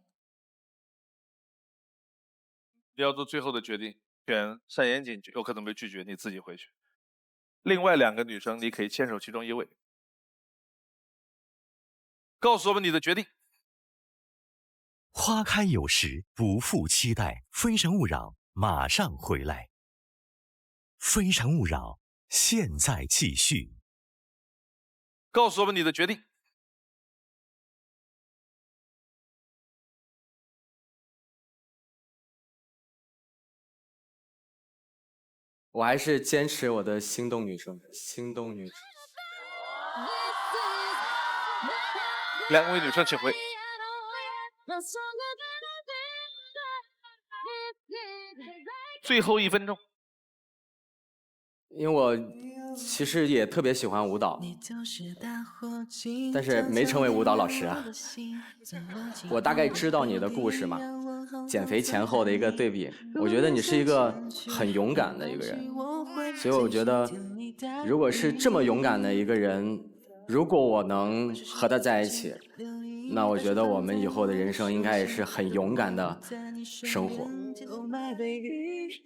你要做最后的决定，选善严谨有可能被拒绝，你自己回去。另外2个女生，你可以牵手其中一位，告诉我们你的决定。花开有时，不负期待。非诚勿扰，马上回来。非诚勿扰。现在继续，告诉我们你的决定。我还是坚持我的心动女生，心动女生。2位女生请回。最后1分钟。因为我其实也特别喜欢舞蹈，但是没成为舞蹈老师啊。我大概知道你的故事嘛，减肥前后的一个对比。我觉得你是一个很勇敢的一个人，所以我觉得，如果是这么勇敢的一个人，如果我能和他在一起，那我觉得我们以后的人生应该也是很勇敢的生活。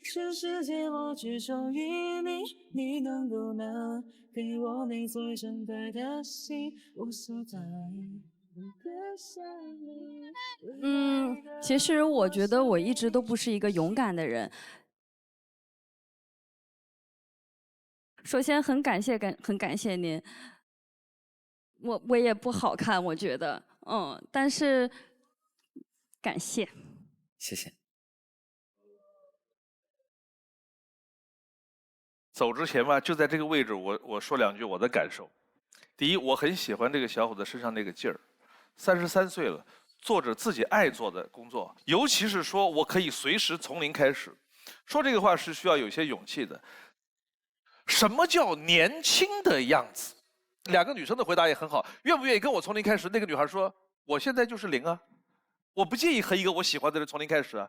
全世界我只属于你，你能不能给我你最真白的心，无所在。其实我觉得我一直都不是一个勇敢的人。首先很感谢您，我也不好看，我觉得，但是感谢，谢谢。走之前吧，就在这个位置，我说2句我的感受。第一，我很喜欢这个小伙子身上那个劲儿，33岁了，做着自己爱做的工作，尤其是说我可以随时从零开始。说这个话是需要有些勇气的。什么叫年轻的样子？两个女生的回答也很好，愿不愿意跟我从零开始？那个女孩说：“我现在就是零啊，我不介意和一个我喜欢的人从零开始啊。”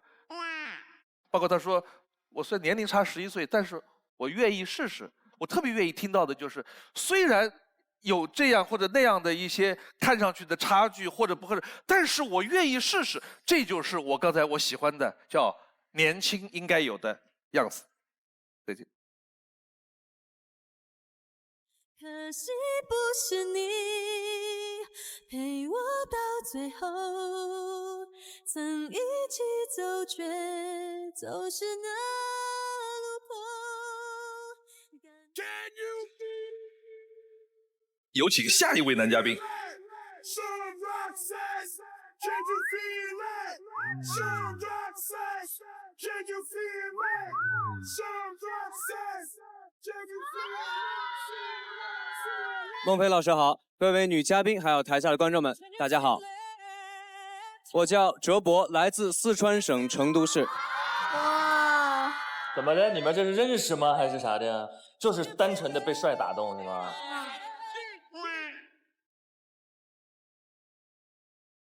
包括她说：“我虽然年龄差11岁，但是我愿意试试。”我特别愿意听到的就是，虽然有这样或者那样的一些看上去的差距或者不合适，但是我愿意试试。这就是我刚才我喜欢的，叫年轻应该有的样子。再见。可惜不是你陪我到最后，曾一起走，却走失那路口。有请下一位男嘉宾。孟非老师好，各位女嘉宾还有台下的观众们，大家好。我叫哲博，来自四川省成都市。哇！怎么的？你们这是认识吗？还是啥的？就是单纯的被帅打动，对吗？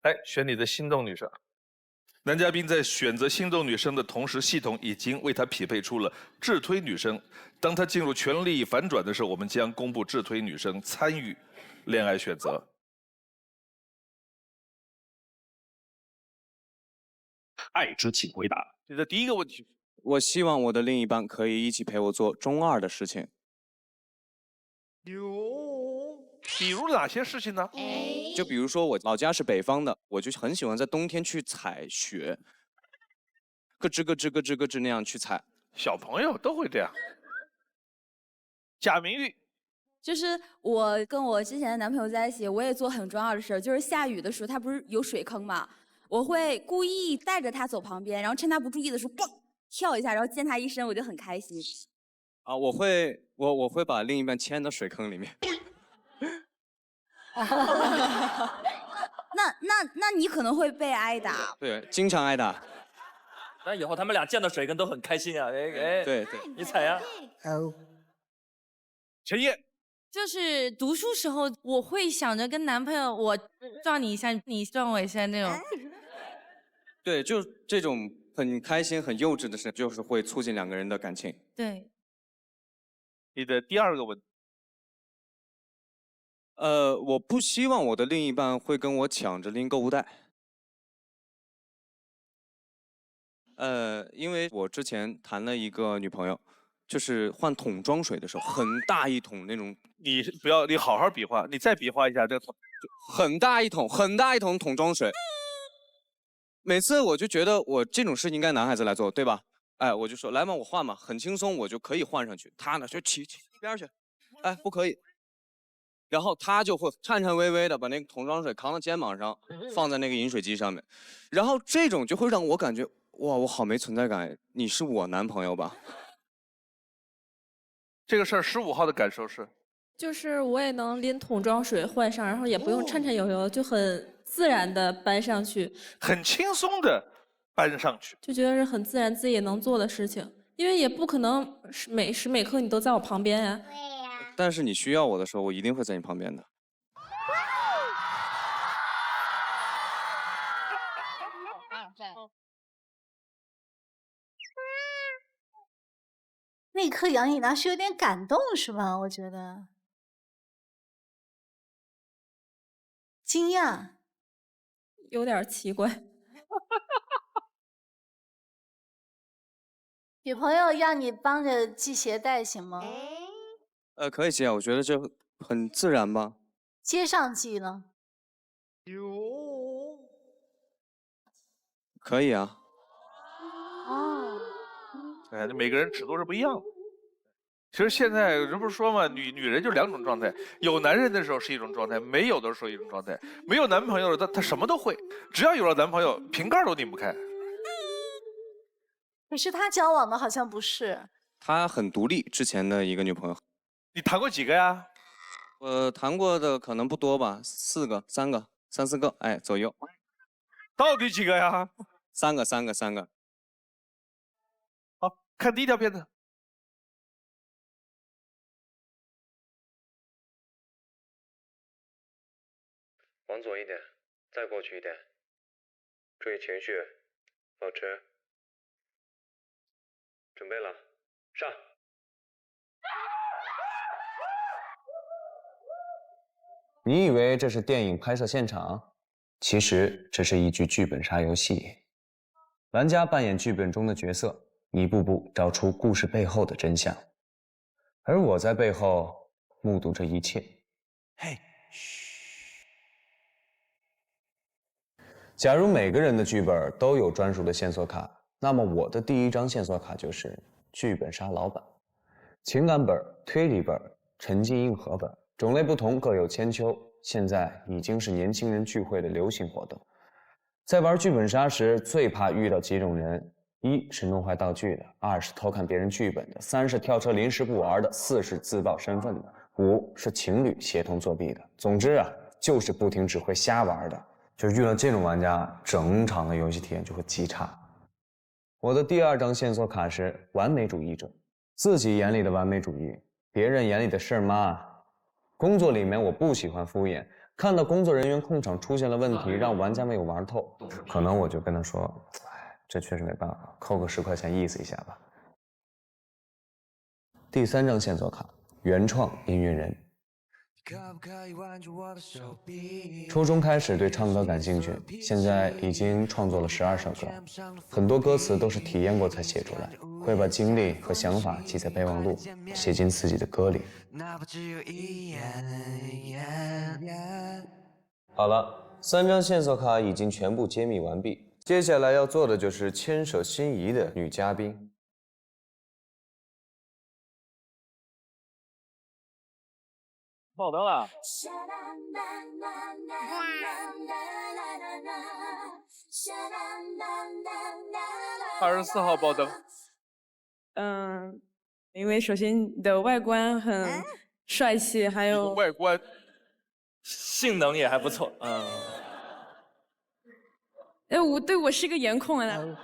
来选你的心动女生。男嘉宾在选择心动女生的同时，系统已经为他匹配出了智推女生。当他进入权力反转的时候，我们将公布智推女生参与恋爱选择。爱之请回答。你的第一个问题，我希望我的另一半可以一起陪我做中二的事情。比如哪些事情呢？就比如说我老家是北方的，我就很喜欢在冬天去踩雪，咯吱咯吱咯吱咯吱那样去踩。小朋友都会这样。贾明玉，就是我跟我之前的男朋友在一起，我也做很重要的事儿，就是下雨的时候，他不是有水坑嘛，我会故意带着他走旁边，然后趁他不注意的时候，嘣跳一下，然后溅他一身，我就很开心。啊，我会把另一半牵到水坑里面。那你可能会被挨打。对，经常挨打。那以后他们俩见到水坑都很开心啊！哎，对，你踩呀。陈烨，就是读书时候，我会想着跟男朋友，我撞你一下，你撞我一下那种。对，就这种很开心、很幼稚的事，就是会促进两个人的感情。对。你的第二个问题。我不希望我的另一半会跟我抢着拎购物袋。因为我之前谈了一个女朋友，就是换桶装水的时候，很大一桶那种。你不要，你好好比划，你再比划一下这个桶，很大一桶，很大一桶桶装水。每次我就觉得我这种事应该男孩子来做，对吧？哎，我就说来嘛，我换嘛，很轻松，我就可以换上去。他呢就起一边去，哎，不可以。然后他就会颤颤巍巍的把那个桶装水扛到肩膀上，放在那个饮水机上面，然后这种就会让我感觉哇，我好没存在感。你是我男朋友吧？这个事儿15号的感受是，就是我也能拎桶装水换上，然后也不用颤颤悠悠，就很自然的搬上去，很轻松的搬上去，就觉得是很自然自己也能做的事情，因为也不可能每时每刻你都在我旁边呀。但是你需要我的时候，我一定会在你旁边的。那一刻杨颖娜是有点感动是吧？我觉得惊讶，有点奇怪。女朋友让你帮着系鞋带行吗？可以系啊，我觉得这很自然吧。接上系呢？可以啊。哦。哎，每个人尺度是不一样的。其实现在人不是说嘛，女人就2种状态，有男人的时候是一种状态，没有的时候一种状态。没有男朋友的她什么都会，只要有了男朋友，瓶盖都拧不开。可是他交往的好像不是。他很独立，之前的一个女朋友。你谈过几个呀？我谈过的可能不多吧，3个、3、4个，哎左右。到底几个呀？3个，3个，3个。好，看第一条片子。往左一点，再过去一点，注意情绪，保持。准备了，上。你以为这是电影拍摄现场？其实这是一局剧本杀游戏。玩家扮演剧本中的角色，一步步找出故事背后的真相，而我在背后目睹这一切。嘿，假如每个人的剧本都有专属的线索卡，那么我的第一张线索卡就是剧本杀老板。情感本、推理本、沉浸硬核本，种类不同，各有千秋。现在已经是年轻人聚会的流行活动。在玩剧本杀时，最怕遇到几种人：一是弄坏道具的，2是偷看别人剧本的，3是跳车临时不玩的，4是自爆身份的，5是情侣协同作弊的。总之啊，就是不停只会瞎玩的。就遇到这种玩家，整场的游戏体验就会极差。我的第2张线索卡是完美主义者，自己眼里的完美主义，别人眼里的事儿嘛。工作里面我不喜欢敷衍，看到工作人员控场出现了问题，让玩家没有玩透，可能我就跟他说，哎，这确实没办法，扣个10块钱意思一下吧。第3张线索卡，原创音乐人。初中开始对唱歌感兴趣，现在已经创作了12首歌，很多歌词都是体验过才写出来，会把经历和想法记在备忘录，写进自己的歌里。好了，3张线索卡已经全部揭秘完毕，接下来要做的就是牵手心仪的女嘉宾。爆灯了。 24号爆灯。因为首先你的外观很帅气，还有外观，性能也还不错，我是一个颜控啊。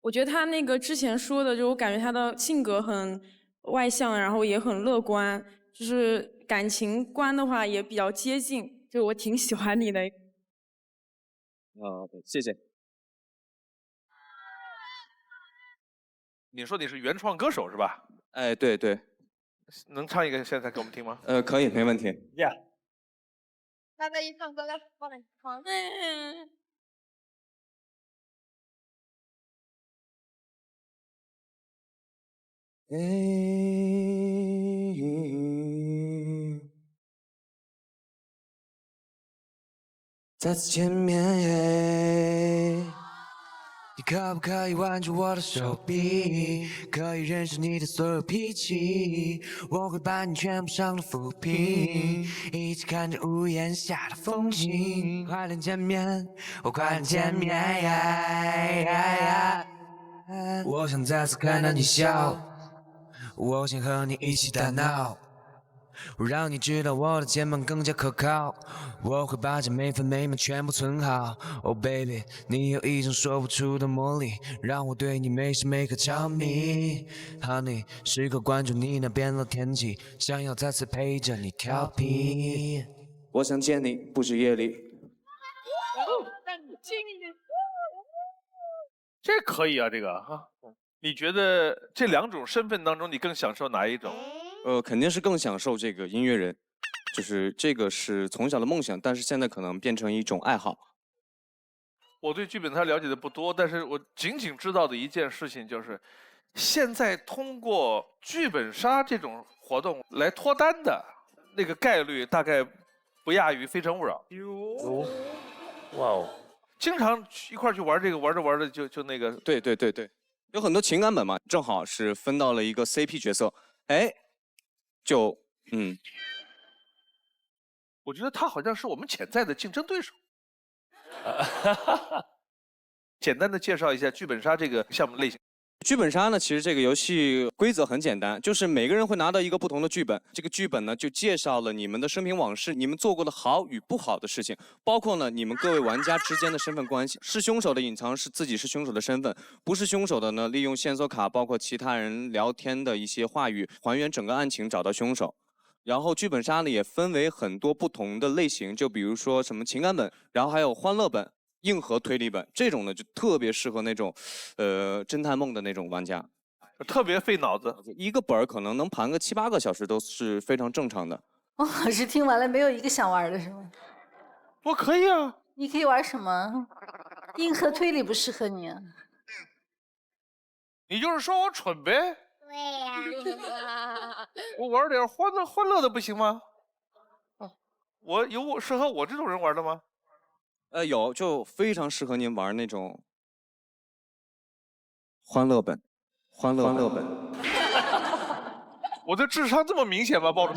我觉得他那个之前说的，就我感觉他的性格很外向，然后也很乐观，就是感情观的话也比较接近，就我挺喜欢你的。对，谢谢。你说你是原创歌手是吧？哎，对对。能唱一个现在给我们听吗？可以，没问题。呀。3、2、1，唱歌来，过来，好。再次见面，你可不可以挽住我的手臂？可以认识你的所有脾气，我会把你全部上了浮萍，一起看着屋檐下的风景。快点见面，我快点见面呀！我想再次看到你笑，我想和你一起大闹。我让你知道我的肩膀更加可靠，我会把这每分每秒全部存好。Oh baby， 你有一种说不出的魔力，让我对你每时每刻着迷。Honey， 时刻关注你那变了天气，想要再次陪着你调皮。我想见你，不止夜里。这可以啊，这个哈。你觉得这2种身份当中，你更享受哪一种？肯定是更享受这个音乐人，就是这个是从小的梦想，但是现在可能变成一种爱好。我对剧本杀了解的不多，但是我仅仅知道的一件事情就是，现在通过剧本杀这种活动来脱单的那个概率大概不亚于《非诚勿扰》。哇哦！经常一块去玩这个，玩着玩着就那个。对，有很多情感本嘛，正好是分到了一个 CP 角色，哎。我觉得他好像是我们潜在的竞争对手。简单的介绍一下剧本杀这个项目类型。剧本杀呢，其实这个游戏规则很简单，就是每个人会拿到一个不同的剧本，这个剧本呢就介绍了你们的生平往事，你们做过的好与不好的事情，包括呢你们各位玩家之间的身份关系。是凶手的隐藏是自己是凶手的身份，不是凶手的呢利用线索卡，包括其他人聊天的一些话语，还原整个案情，找到凶手。然后剧本杀呢也分为很多不同的类型，就比如说什么情感本，然后还有欢乐本。硬核推理本这种呢，就特别适合那种，侦探梦的那种玩家，特别费脑子。一个本儿可能能盘个7、8个小时都是非常正常的。汪老师听完了没有一个想玩的是吗？我可以啊。你可以玩什么？硬核推理不适合你啊。你就是说我蠢呗？对呀。我玩点欢乐的不行吗？我有适合我这种人玩的吗？有，就非常适合您玩那种欢乐本，欢乐本。我的智商这么明显吗？抱着。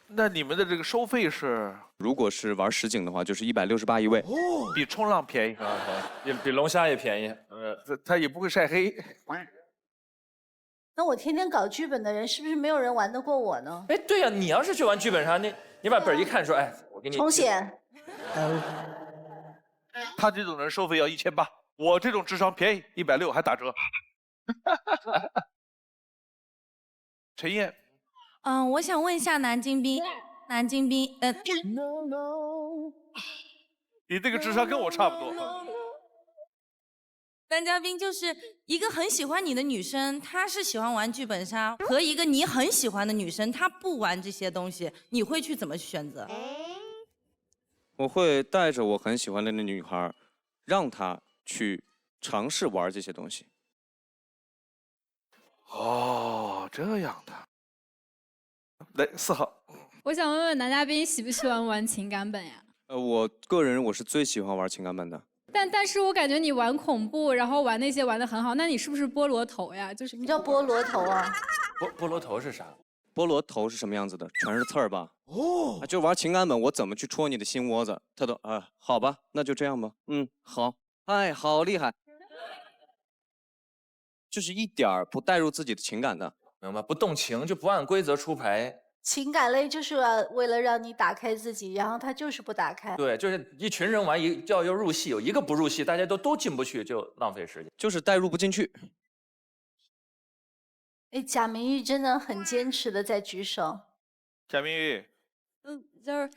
那你们的这个收费是？如果是玩实景的话，就是168一位，比冲浪便宜，也比龙虾也便宜。它也不会晒黑。那我天天搞剧本的人，是不是没有人玩得过我呢？哎，对呀，你要是去玩剧本杀，你把本一看说，哎，我给你重写。他这种人收费要1800，我这种智商便宜160，还打折。陈燕，我想问一下南京兵，你这个智商跟我差不多。男嘉宾就是一个很喜欢你的女生，她是喜欢玩剧本杀，和一个你很喜欢的女生，她不玩这些东西，你会去怎么选择？我会带着我很喜欢的那女孩，让她去尝试玩这些东西。哦，这样的。来，4号。我想问问男嘉宾喜不喜欢玩情感本呀？我个人我是最喜欢玩情感本的。但是我感觉你玩恐怖，然后玩那些玩得很好，那你是不是菠萝头呀？就是什么叫菠萝头啊？菠萝头是啥？菠萝头是什么样子的？全是刺儿吧？哦，就玩情感本，我怎么去戳你的心窝子？他都好吧，那就这样吧。好，哎，好厉害，就是一点儿不带入自己的情感的，明白？不动情就不按规则出牌。情感类就是为了让你打开自己，然后他就是不打开。对，就是一群人玩要入戏，有一个不入戏，大家都进不去，就浪费时间，就是带入不进去。哎，贾明玉真的很坚持的在举手。贾明玉，就是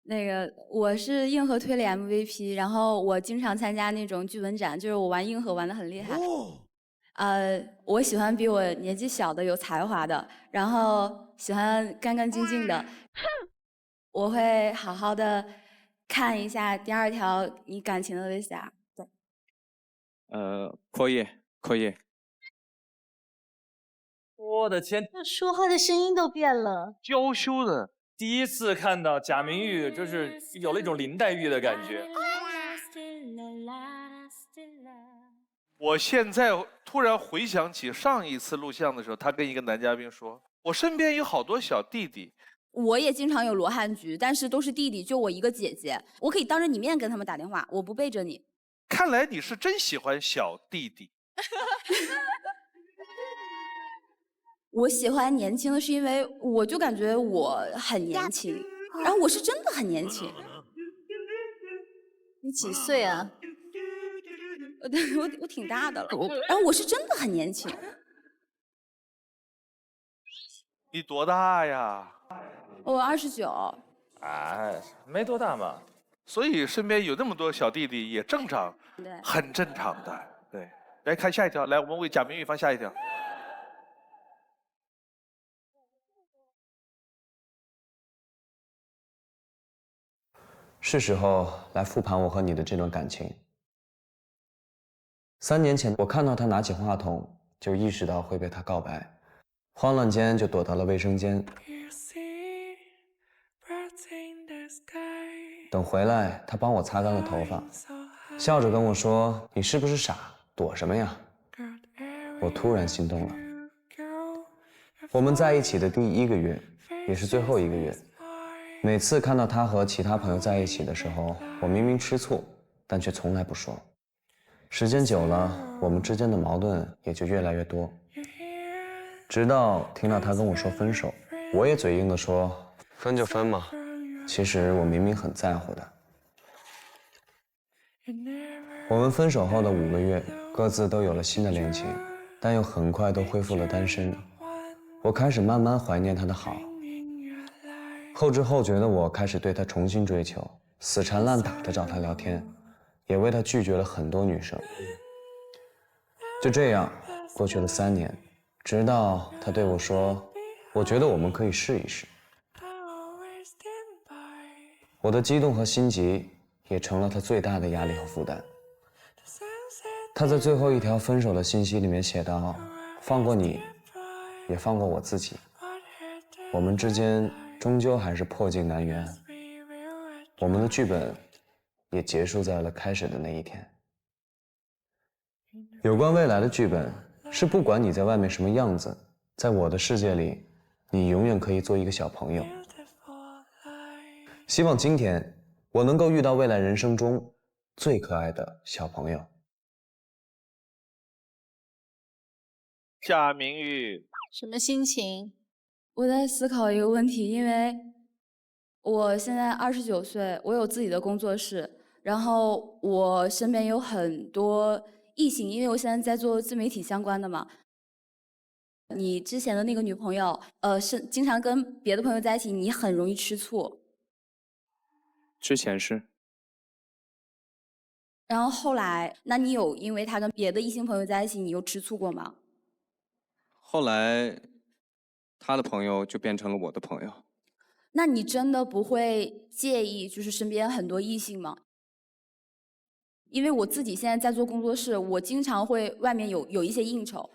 那个我是硬核推理 MVP， 然后我经常参加那种剧本展，就是我玩硬核玩得很厉害。我喜欢比我年纪小的、有才华的，然后喜欢干干净净的。我会好好的看一下第2条你感情的 VCR。对。可以。我的天，说话的声音都变了，娇羞的。第一次看到贾明玉，就是有了一种林黛玉的感觉。我现在突然回想起上一次录像的时候，他跟一个男嘉宾说：“我身边有好多小弟弟。”我也经常有罗汉局，但是都是弟弟，就我一个姐姐，我可以当着你面跟他们打电话，我不背着你。看来你是真喜欢小弟弟。我喜欢年轻的是因为我就感觉我很年轻，然后我是真的很年轻。你几岁啊？我挺大的了，然后我是真的很年轻。你多大呀？我29。哎，没多大嘛。所以身边有那么多小弟弟也正常，对，很正常的。对，来看下一条，来，我们为贾明玉放下一条。是时候来复盘我和你的这段感情。3年前，我看到他拿起话筒，就意识到会被他告白，慌乱间就躲到了卫生间。等回来，他帮我擦干了头发，笑着跟我说：“你是不是傻？躲什么呀？”我突然心动了。我们在一起的第1个月，也是最后1个月，每次看到他和其他朋友在一起的时候，我明明吃醋，但却从来不说。时间久了，我们之间的矛盾也就越来越多。直到听到他跟我说分手，我也嘴硬地说分就分嘛。其实我明明很在乎的。我们分手后的5个月，各自都有了新的恋情，但又很快都恢复了单身。我开始慢慢怀念他的好。后知后觉的我开始对他重新追求，死缠烂打的找他聊天，也为他拒绝了很多女生。就这样过去了3年，直到他对我说，我觉得我们可以试一试。我的激动和心急也成了他最大的压力和负担。他在最后一条分手的信息里面写道，放过你，也放过我自己，我们之间终究还是破镜难圆，我们的剧本也结束在了开始的那一天。有关未来的剧本是，不管你在外面什么样子，在我的世界里，你永远可以做一个小朋友。希望今天我能够遇到未来人生中最可爱的小朋友。贾明玉，什么心情？我在思考一个问题，因为我现在29岁，我有自己的工作室，然后我身边有很多异性，因为我现在在做自媒体相关的嘛。你之前的那个女朋友，是经常跟别的朋友在一起，你很容易吃醋。之前是。然后后来，那你有因为她跟别的异性朋友在一起，你又吃醋过吗？后来，他的朋友就变成了我的朋友。那你真的不会介意，就是身边很多异性吗？因为我自己现在在做工作室，我经常会外面有一些应酬，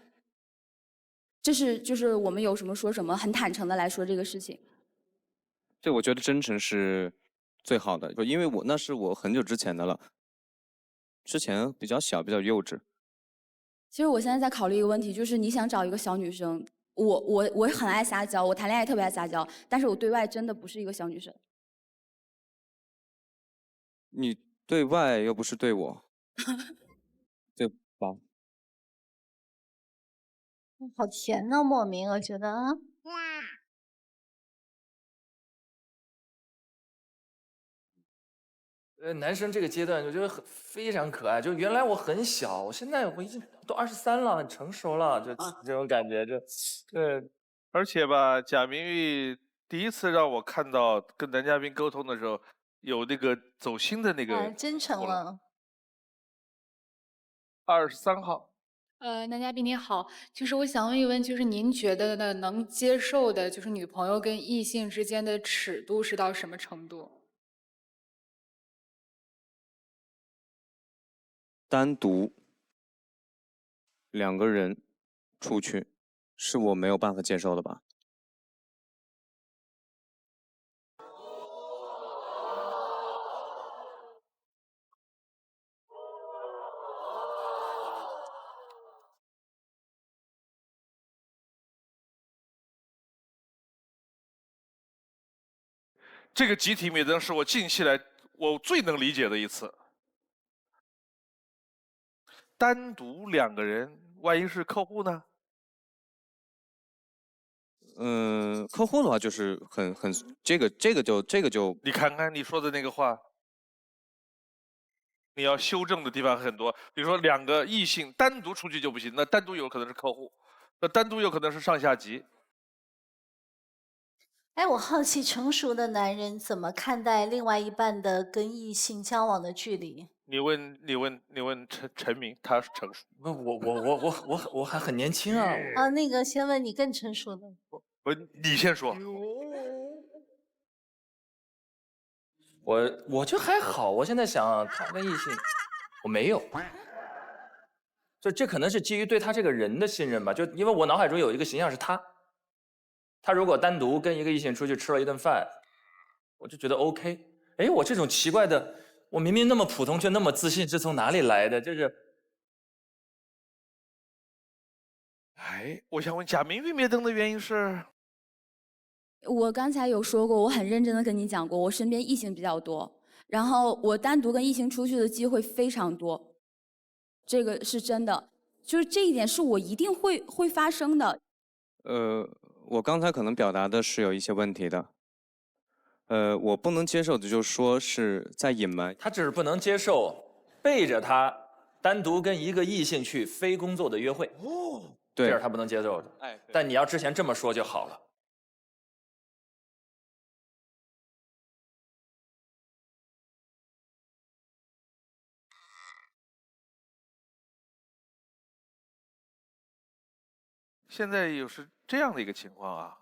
就是我们有什么说什么，很坦诚的来说这个事情。对，我觉得真诚是最好的，因为那是我很久之前的了，之前比较小，比较幼稚。其实我现在在考虑一个问题，就是你想找一个小女生，我很爱撒娇，我谈恋爱特别爱撒娇，但是我对外真的不是一个小女生。你对外又不是对我，对吧？好甜呢，莫名我觉得啊。男生这个阶段，我觉得非常可爱。就原来我很小，我现在我已经都23了，很成熟了，就这种感觉，对。而且吧，贾明玉第一次让我看到跟男嘉宾沟通的时候，有那个走心的那个。真诚了。23号。男嘉宾你好，就是我想问一问，就是您觉得的能接受的，就是女朋友跟异性之间的尺度是到什么程度？单独2个人出去，是我没有办法接受的吧？这个集体灭灯是我近期来我最能理解的一次。单独2个人，万一是客户呢？客户的话就是这个就，你看看你说的那个话，你要修正的地方很多。比如说2个异性单独出去就不行，那单独有可能是客户，那单独有可能是上下级。哎，我好奇成熟的男人怎么看待另外一半的跟异性交往的距离？你问陈明，他是成熟。我还很年轻啊。啊，那个先问你更成熟的。你先说。我就还好，我现在想他跟异性，我没有。这可能是基于对他这个人的信任吧，就因为我脑海中有一个形象是他。他如果单独跟一个异性出去吃了一顿饭，我就觉得 OK。哎，我这种奇怪的，我明明那么普通却那么自信，是从哪里来的？哎，我想问贾明玉灭灯的原因是？我刚才有说过，我很认真的跟你讲过，我身边异性比较多，然后我单独跟异性出去的机会非常多，这个是真的，就是这一点是我一定会发生的。我刚才可能表达的是有一些问题的。我不能接受的就是说是在隐瞒。他只是不能接受背着他单独跟一个异性去非工作的约会，对，这是他不能接受的。但你要之前这么说就好了。现在又是这样的一个情况啊。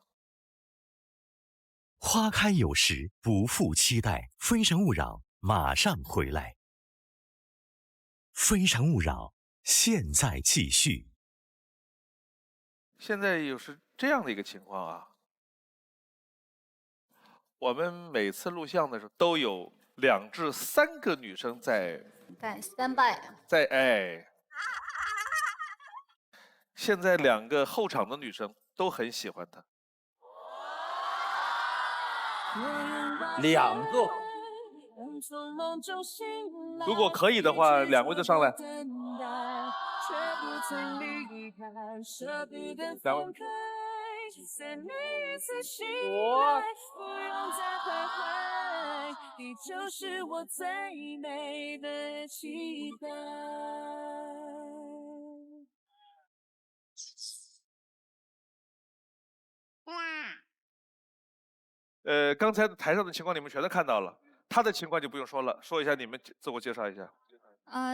花开有时，不负期待。非诚勿扰，马上回来。非诚勿扰，现在继续。现在又是这样的一个情况啊。我们每次录像的时候都有2至3个女生在 stand by， 现在2个后场的女生都很喜欢他。2个。如果可以的话，2位都上来。2位。你就是我最美的期待。刚才台上的情况你们全都看到了，他的情况就不用说了，说一下你们自我介绍一下。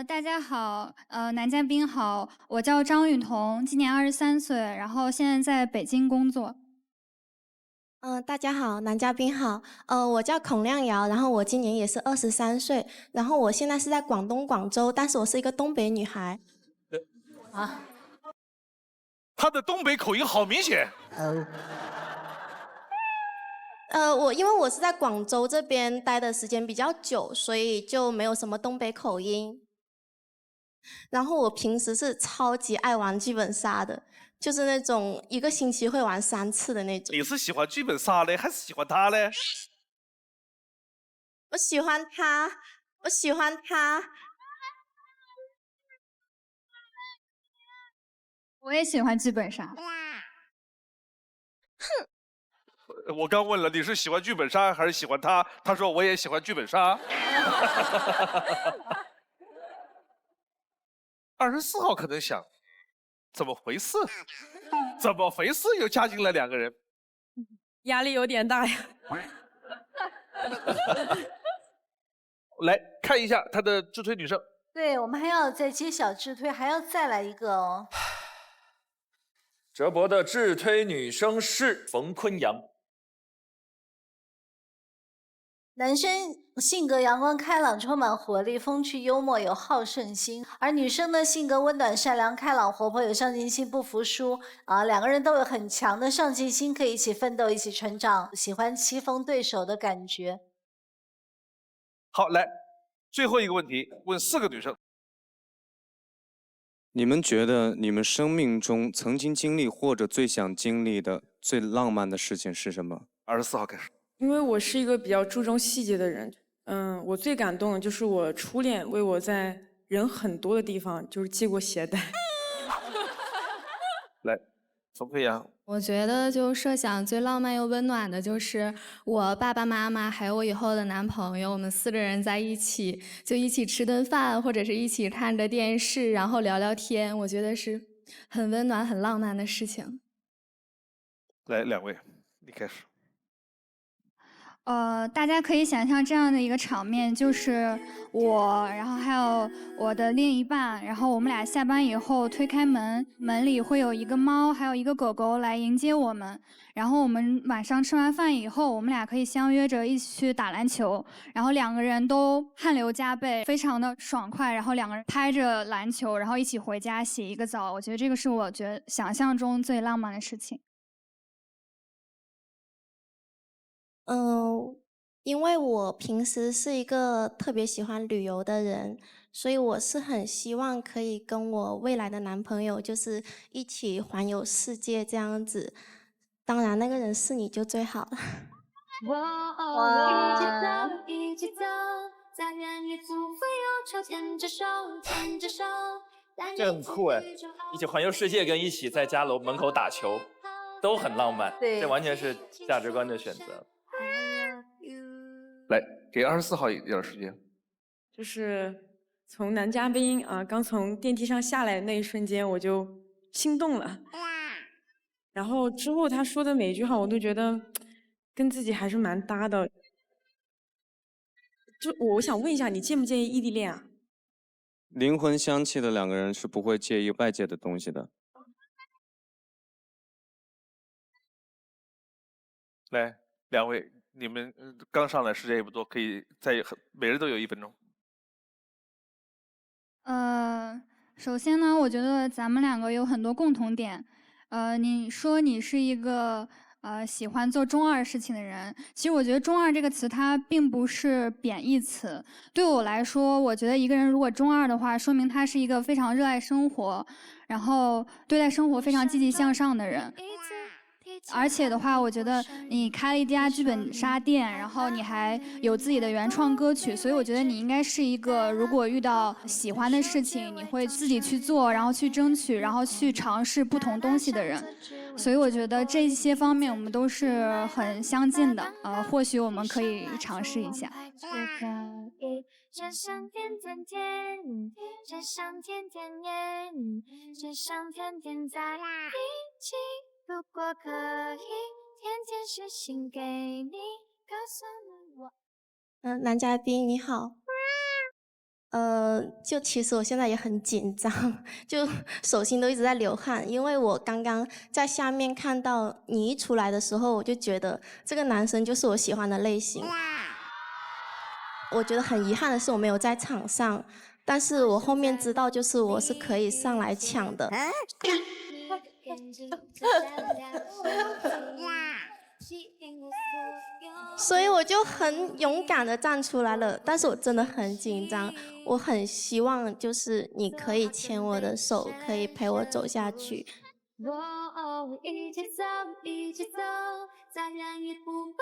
大家好，男嘉宾好，我叫张雨桐，今年23岁，然后现在在北京工作。大家好，男嘉宾好，我叫孔亮瑶，然后我今年也是23岁，然后我现在是在广东广州，但是我是一个东北女孩。啊，他的东北口音好明显。因为我是在广州这边待的时间比较久，所以就没有什么东北口音。然后我平时是超级爱玩剧本杀的，就是那种1个星期会玩3次的那种。你是喜欢剧本杀嘞，还是喜欢他嘞？我喜欢他，我喜欢他。我也喜欢剧本杀。哼。我刚问了你是喜欢剧本杀还是喜欢他，他说我也喜欢剧本杀。24号可能想，怎么回事？怎么回事？又加进来2个人，压力有点大呀。来看一下他的自推女生。对，我们还要再揭晓自推，还要再来一个哦。哲博的自推女生是冯坤阳。男生性格阳光开朗，充满活力，风趣幽默，有好胜心；而女生呢，性格温暖善良、开朗活泼，有上进心，不服输。2个人都有很强的上进心，可以一起奋斗，一起成长，喜欢棋逢对手的感觉。好，来最后一个问题，问4个女生。你们觉得你们生命中曾经经历或者最想经历的最浪漫的事情是什么？24号开始。因为我是一个比较注重细节的人，我最感动的就是我初恋为我在人很多的地方就是系过鞋带。来，冯坤阳。我觉得就设想最浪漫又温暖的就是我爸爸妈妈还有我以后的男朋友，我们4个人在一起，就一起吃顿饭，或者是一起看着电视，然后聊聊天，我觉得是很温暖、很浪漫的事情。来，2位，你开始。大家可以想象这样的一个场面，就是我，然后还有我的另一半，然后我们俩下班以后推开门，门里会有一个猫，还有一个狗狗来迎接我们。然后我们晚上吃完饭以后，我们俩可以相约着一起去打篮球，然后2个人都汗流浃背，非常的爽快。然后2个人拍着篮球，然后一起回家洗一个澡。我觉得这个是我觉得想象中最浪漫的事情。因为我平时是一个特别喜欢旅游的人，所以我是很希望可以跟我未来的男朋友就是一起环游世界这样子。当然那个人是你就最好了。哇，这很酷哎！一起环游世界跟一起在家楼门口打球，都很浪漫。对这完全是价值观的选择。来，给24号一点时间。就是从男嘉宾刚从电梯上下来的那一瞬间，我就心动了。然后之后他说的每一句话，我都觉得跟自己还是蛮搭的。就我想问一下，你介不介意异地恋啊？灵魂相契的两个人是不会介意外界的东西的。来，2位，你们刚上来，时间也不多，可以每人都有1分钟。首先呢，我觉得咱们两个有很多共同点。你说你是一个喜欢做中二事情的人，其实我觉得“中二”这个词它并不是贬义词。对我来说，我觉得一个人如果中二的话，说明他是一个非常热爱生活，然后对待生活非常积极向上的人。而且的话，我觉得你开了一家剧本杀店，然后你还有自己的原创歌曲，所以我觉得你应该是一个，如果遇到喜欢的事情，你会自己去做，然后去争取，然后去尝试不同东西的人。所以我觉得这些方面我们都是很相近的，或许我们可以尝试一下。这香甜甜甜，这香甜甜甜，这香甜甜在一起。如果可以，天天写信给你，告诉你我。男嘉宾你好。就其实我现在也很紧张，就手心都一直在流汗，因为我刚刚在下面看到你一出来的时候，我就觉得这个男生就是我喜欢的类型。我觉得很遗憾的是我没有在场上，但是我后面知道就是我是可以上来抢的。所以我就很勇敢的站出来了，但是我真的很紧张，我很希望就是你可以牵我的手，可以陪我走下去。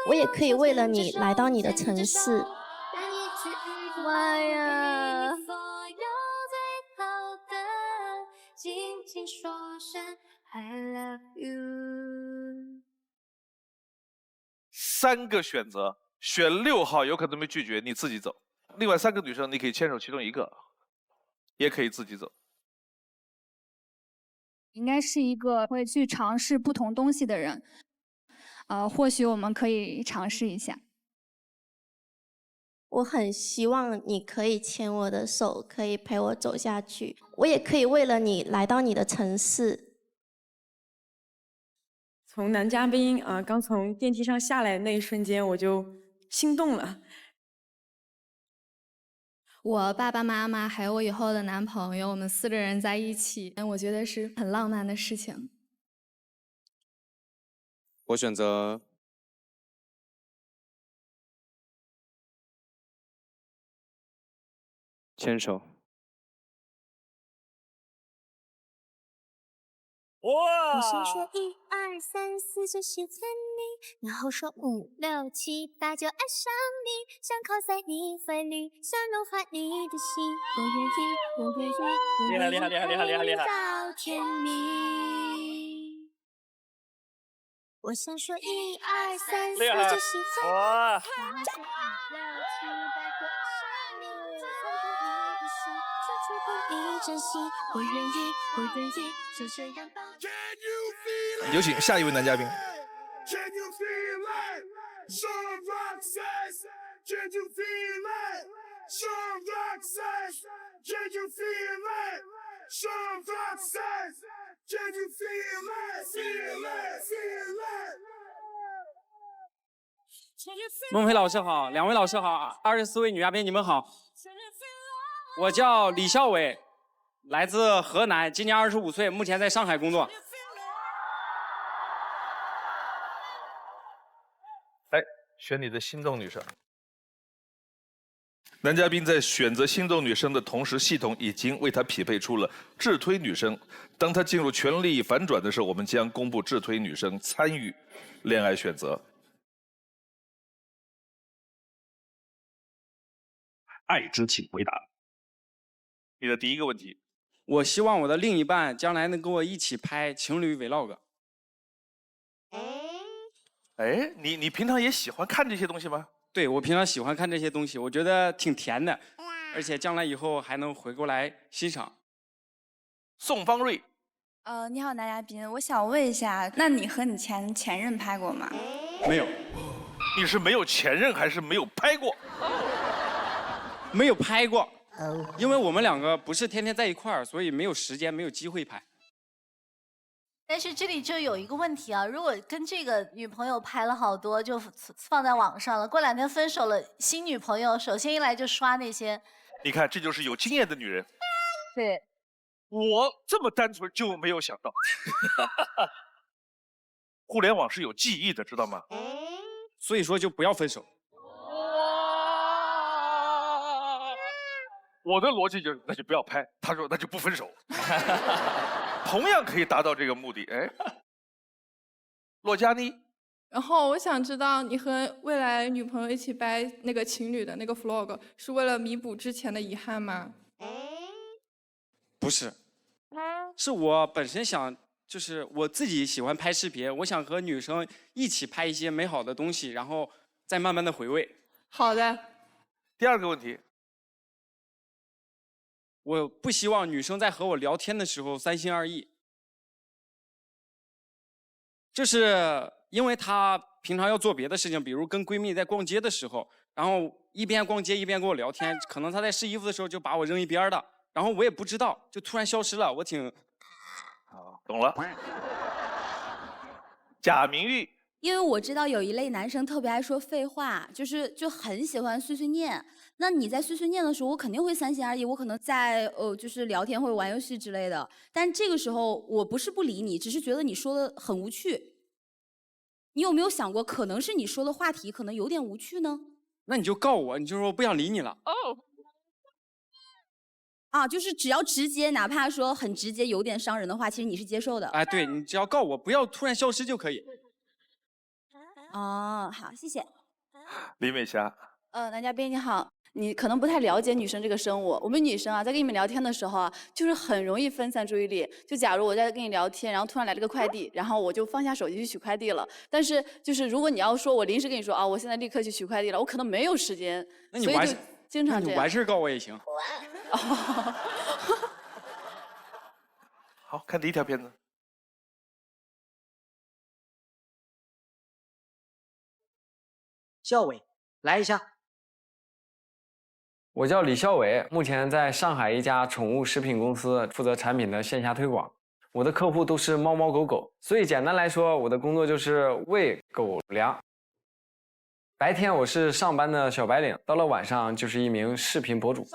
我也可以为了你来到你的城市。妈呀！轻轻说声 I love you。 3个选择，选6号有可能被拒绝，你自己走。另外3个女生，你可以牵手其中1个，也可以自己走。应该是一个会去尝试不同东西的人，或许我们可以尝试一下。我很希望你可以牵我的手，可以陪我走下去。我也可以为了你来到你的城市。从男嘉宾刚从电梯上下来的那一瞬间，我就心动了。我爸爸妈妈还有我以后的男朋友，我们4个人在一起，我觉得是很浪漫的事情。我选择牵手。哇！我先说1、2、3、4就喜欢你，然后说5、6、7、8就爱上你，想靠在你怀里，想融化你的心，我愿意，厉害厉害厉害厉害厉害厉害！到天明。我先说1、2、3、4就喜欢你，哇！我愿意，就这样抱着。有请下一位男嘉宾。 Can you feel it? Sean Roxas. Can you feel it? Sean Roxas. Can you feel it? Sean Roxas. Can you feel it? Feel it, feel it. 孟非老师好，2位老师好，24位女嘉宾你们好。我叫李孝伟，来自河南，今年25岁，目前在上海工作。来，选你的心动女生。男嘉宾在选择心动女生的同时，系统已经为他匹配出了智推女生。当他进入权力反转的时候，我们将公布智推女生参与恋爱选择。爱之请回答。你的第一个问题，我希望我的另一半将来能跟我一起拍情侣 vlog。哎，你平常也喜欢看这些东西吗？对，我平常喜欢看这些东西，我觉得挺甜的，而且将来以后还能回过来欣赏。宋方瑞，你好，男嘉宾，我想问一下，那你和你前任拍过吗？没有。你是没有前任还是没有拍过？没有拍过，因为我们两个不是天天在一块儿，所以没有时间，没有机会拍。但是这里就有一个问题啊，如果跟这个女朋友拍了好多，就放在网上了，过2天分手了，新女朋友首先一来就刷那些。你看，这就是有经验的女人。对，我这么单纯就没有想到，互联网是有记忆的，知道吗？所以说就不要分手。我的逻辑就是，那就不要拍。他说那就不分手，同样可以达到这个目的。哎，洛嘉妮，然后我想知道你和未来女朋友一起拍那个情侣的那个 vlog， 是为了弥补之前的遗憾吗？不是，是我本身想，就是我自己喜欢拍视频，我想和女生一起拍一些美好的东西，然后再慢慢的回味。好的。第二个问题。我不希望女生在和我聊天的时候3心2意，就是因为她平常要做别的事情，比如跟闺蜜在逛街的时候，然后一边逛街一边跟我聊天，可能她在试衣服的时候就把我扔一边了，然后我也不知道，就突然消失了，我挺……好，懂了。贾明玉，因为我知道有一类男生特别爱说废话，就很喜欢碎碎念。那你在碎碎念的时候，我肯定会3心2意，我可能在就是聊天或者玩游戏之类的。但这个时候我不是不理你，只是觉得你说的很无趣。你有没有想过，可能是你说的话题可能有点无趣呢？那你就告我，你就说我不想理你了。哦。啊，就是只要直接，哪怕说很直接、有点伤人的话，其实你是接受的。哎，对，你只要告我，不要突然消失就可以。哦，好，谢谢。李美霞，男嘉宾你好，你可能不太了解女生这个生物。我们女生啊，在跟你们聊天的时候啊，就是很容易分散注意力。就假如我在跟你聊天，然后突然来了个快递，然后我就放下手机去取快递了。但是就是如果你要说我临时跟你说啊，我现在立刻去取快递了，我可能没有时间。那你完事，经常这样。你完事告我也行。好看第一条片子。孝伟，来一下。我叫李孝伟，目前在上海一家宠物食品公司负责产品的线下推广。我的客户都是猫猫狗狗，所以简单来说，我的工作就是喂狗粮。白天我是上班的小白领，到了晚上就是一名视频博主。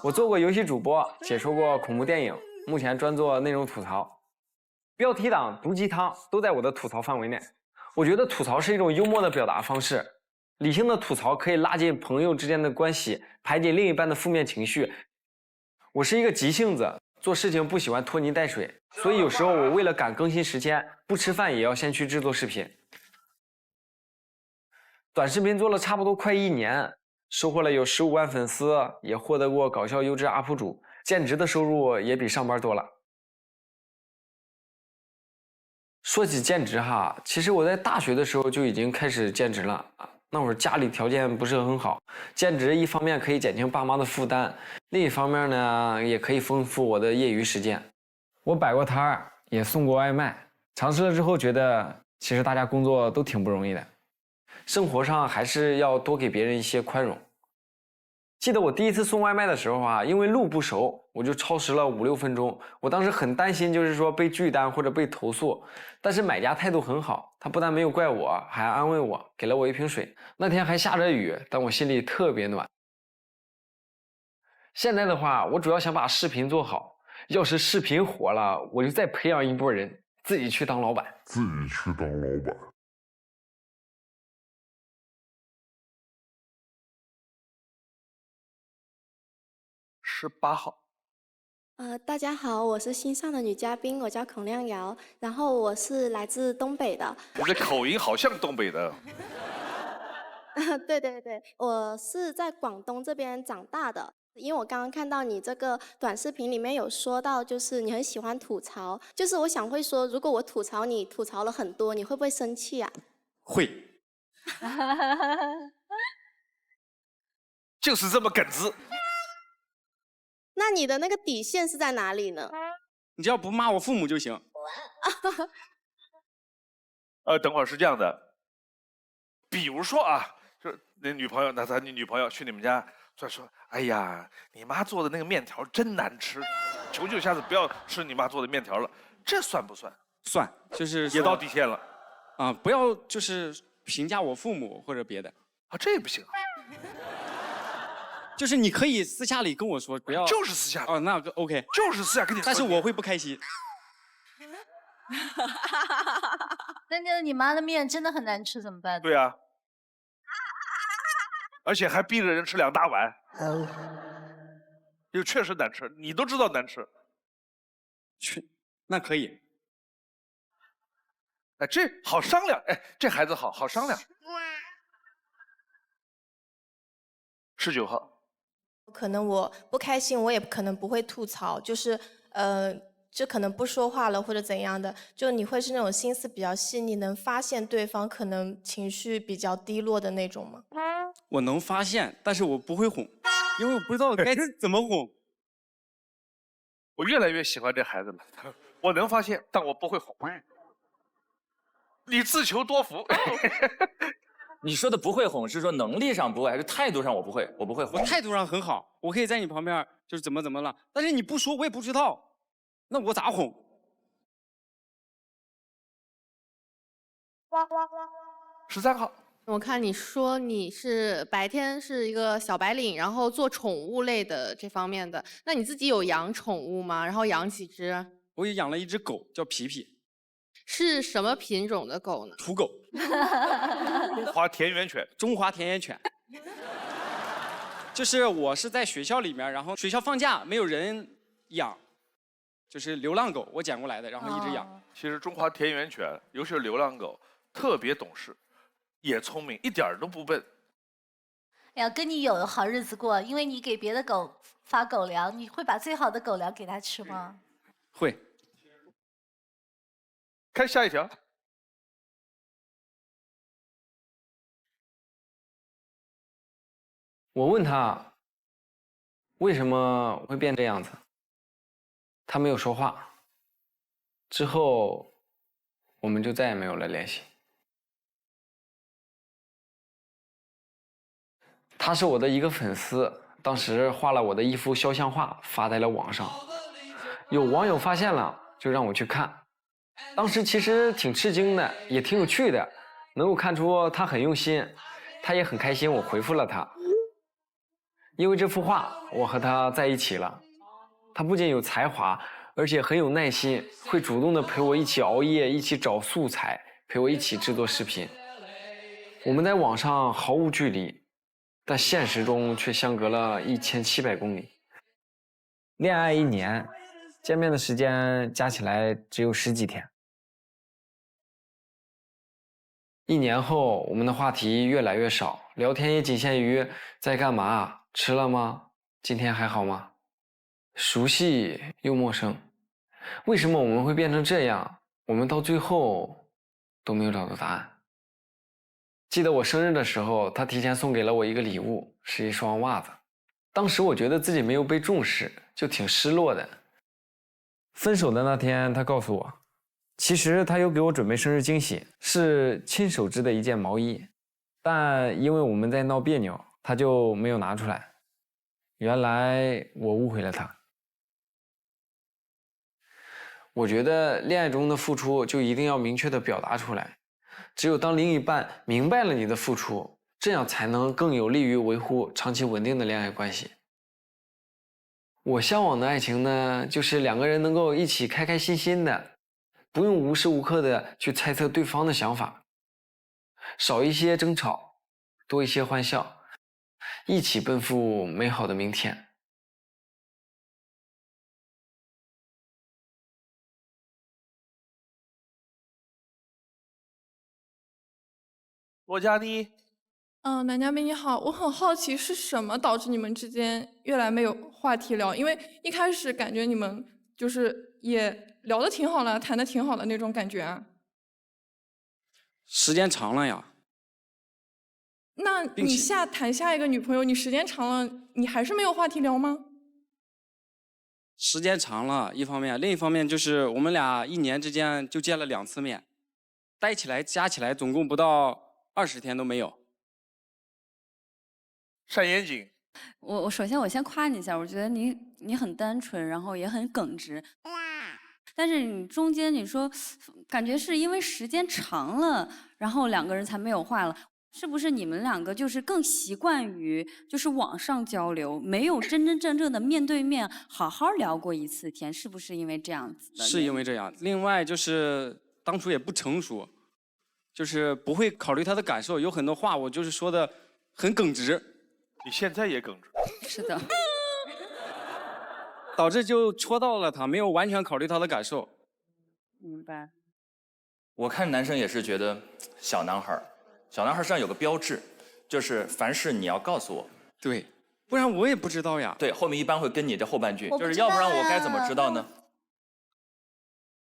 我做过游戏主播，解说过恐怖电影，目前专做内容吐槽。标题党、毒鸡汤都在我的吐槽范围内。我觉得吐槽是一种幽默的表达方式。理性的吐槽可以拉近朋友之间的关系，排解另一半的负面情绪。我是一个急性子，做事情不喜欢拖泥带水，所以有时候我为了赶更新时间，不吃饭也要先去制作视频。短视频做了差不多快1年，收获了有15万粉丝，也获得过搞笑优质 UP 主，兼职的收入也比上班多了。说起兼职哈，其实我在大学的时候就已经开始兼职了。那会儿家里条件不是很好，兼职一方面可以减轻爸妈的负担，另一方面呢，也可以丰富我的业余时间。我摆过摊儿，也送过外卖，尝试了之后觉得，其实大家工作都挺不容易的，生活上还是要多给别人一些宽容。记得我第一次送外卖的时候啊，因为路不熟，我就超时了5、6分钟。我当时很担心，就是说被拒单或者被投诉。但是买家态度很好，他不但没有怪我，还安慰我，给了我一瓶水。那天还下着雨，但我心里特别暖。现在的话，我主要想把视频做好。要是视频火了，我就再培养一波人，自己去当老板。18号。大家好，我是新上的女嘉宾，我叫孔亮瑶，然后我是来自东北的。你的口音好像东北的。对对对，我是在广东这边长大的。因为我刚刚看到你这个短视频里面有说到，就是你很喜欢吐槽，就是我想会说，如果我吐槽你，吐槽了很多，你会不会生气啊？会。就是这么梗子。那你的那个底线是在哪里呢？你只要不骂我父母就行。等会儿是这样的，比如说啊，就是那女朋友，你女朋友去你们家，说，哎呀，你妈做的那个面条真难吃，求求下次不要吃你妈做的面条了，这算不算？算，就是也到底线了。啊，不要就是评价我父母或者别的。啊，这也不行。就是你可以私下里跟我说，不要。就是私下里。哦，那个 OK。就是私下跟你说。但是我会不开心。那你妈的面真的很难吃，怎么办？对啊。而且还逼着人吃2大碗。又确实难吃，你都知道难吃。那可以。哎，这好商量。哎，这孩子好商量。19号。可能我不开心，我也可能不会吐槽，就是就可能不说话了或者怎样的，就你会是那种心思比较细腻，能发现对方可能情绪比较低落的那种吗？我能发现，但是我不会哄，因为我不知道该怎么哄。我越来越喜欢这孩子了。我能发现，但我不会哄。你自求多福。你说的不会哄是说能力上不会，还是态度上我不会？我不会哄。我态度上很好，我可以在你旁边就是怎么了，但是你不说我也不知道，那我咋哄？13号。我看你说你是白天是一个小白领，然后做宠物类的这方面的，那你自己有养宠物吗？然后养几只？我也养了一只狗，叫皮皮。是什么品种的狗呢？土狗。中华田园犬。中华田园犬。就是我是在学校里面，然后学校放假没有人养，就是流浪狗，我捡过来的，然后一直养。其实中华田园犬，尤其是流浪狗，特别懂事，也聪明，一点都不笨。哎呀，跟你有好日子过，因为你给别的狗发狗粮，你会把最好的狗粮给它吃吗？会。看下一条。我问他为什么会变这样子，他没有说话。之后我们就再也没有了联系。他是我的一个粉丝，当时画了我的一幅肖像画发在了网上，有网友发现了，就让我去看。当时其实挺吃惊的，也挺有趣的，能够看出他很用心，他也很开心我回复了他。因为这幅画我和他在一起了，他不仅有才华，而且很有耐心，会主动的陪我一起熬夜，一起找素材，陪我一起制作视频。我们在网上毫无距离，但现实中却相隔了1700公里。恋爱1年，见面的时间加起来只有10几天。1年后，我们的话题越来越少，聊天也仅限于在干嘛，吃了吗？今天还好吗？熟悉又陌生。为什么我们会变成这样？我们到最后都没有找到答案。记得我生日的时候，他提前送给了我一个礼物，是一双袜子。当时我觉得自己没有被重视，就挺失落的。分手的那天，他告诉我，其实他有给我准备生日惊喜，是亲手织的一件毛衣，但因为我们在闹别扭，他就没有拿出来。原来我误会了他。我觉得恋爱中的付出就一定要明确的表达出来，只有当另一半明白了你的付出，这样才能更有利于维护长期稳定的恋爱关系。我向往的爱情呢，就是2个人能够一起开开心心的，不用无时无刻的去猜测对方的想法，少一些争吵，多一些欢笑，一起奔赴美好的明天。罗佳妮，男嘉宾你好，我很好奇是什么导致你们之间越来没有话题聊？因为一开始感觉你们就是也聊得挺好了，谈得挺好的那种感觉啊。时间长了呀。那你谈下一个女朋友，你时间长了，你还是没有话题聊吗？时间长了，一方面，另一方面就是我们俩1年之间就见了2次面，加起来总共不到20天都没有。单严谨，我首先先夸你一下，我觉得你很单纯，然后也很耿直。但是你中间你说，感觉是因为时间长了，然后2个人才没有话了。是不是你们2个就是更习惯于就是网上交流，没有真真正正的面对面好好聊过1次天？是不是因为这样子的？是因为这样。另外就是当初也不成熟，就是不会考虑他的感受，有很多话我就是说的很耿直。你现在也耿直。是的。导致就戳到了他，没有完全考虑他的感受。明白。我看男生也是觉得小男孩身上有个标志，就是凡事你要告诉我。对，不然我也不知道呀。对，后面一般会跟你这后半句，就是我不知道要不然我该怎么知道呢？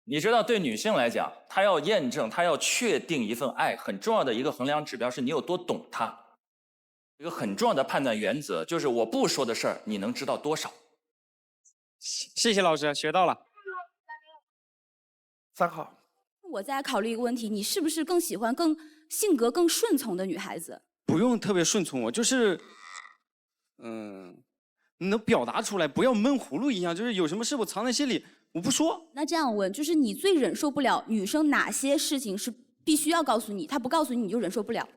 你知道，对女性来讲，她要验证，她要确定一份爱，很重要的一个衡量指标是你有多懂她。一个很重要的判断原则就是我不说的事儿，你能知道多少？谢谢老师，学到了。3号。我再考虑一个问题，你是不是更喜欢性格更顺从的女孩子？不用特别顺从我，就是，你能表达出来，不要闷葫芦一样，就是有什么事我藏在心里，我不说。那这样问，就是你最忍受不了女生哪些事情是必须要告诉你，她不告诉你你就忍受不了？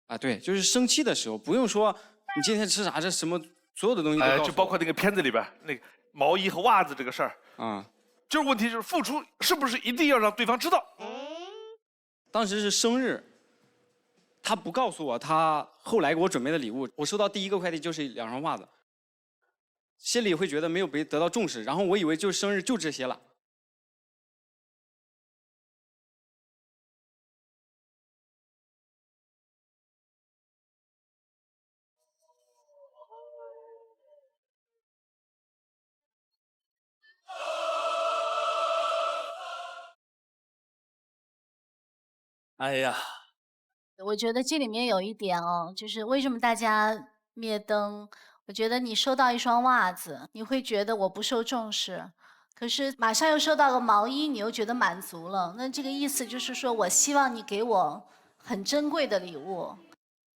啊，对，就是生气的时候，不用说你今天吃啥，这什么所有的东西都告诉我。就包括那个片子里边那个毛衣和袜子这个事儿啊，就是问题就是付出是不是一定要让对方知道？当时是生日，他不告诉我，他后来给我准备的礼物，我收到第1个快递就是2双袜子，心里会觉得没有得到重视，然后我以为就是生日就这些了。哎呀，我觉得这里面有一点哦，就是为什么大家灭灯？我觉得你收到1双袜子，你会觉得我不受重视，可是马上又收到个毛衣，你又觉得满足了。那这个意思就是说我希望你给我很珍贵的礼物。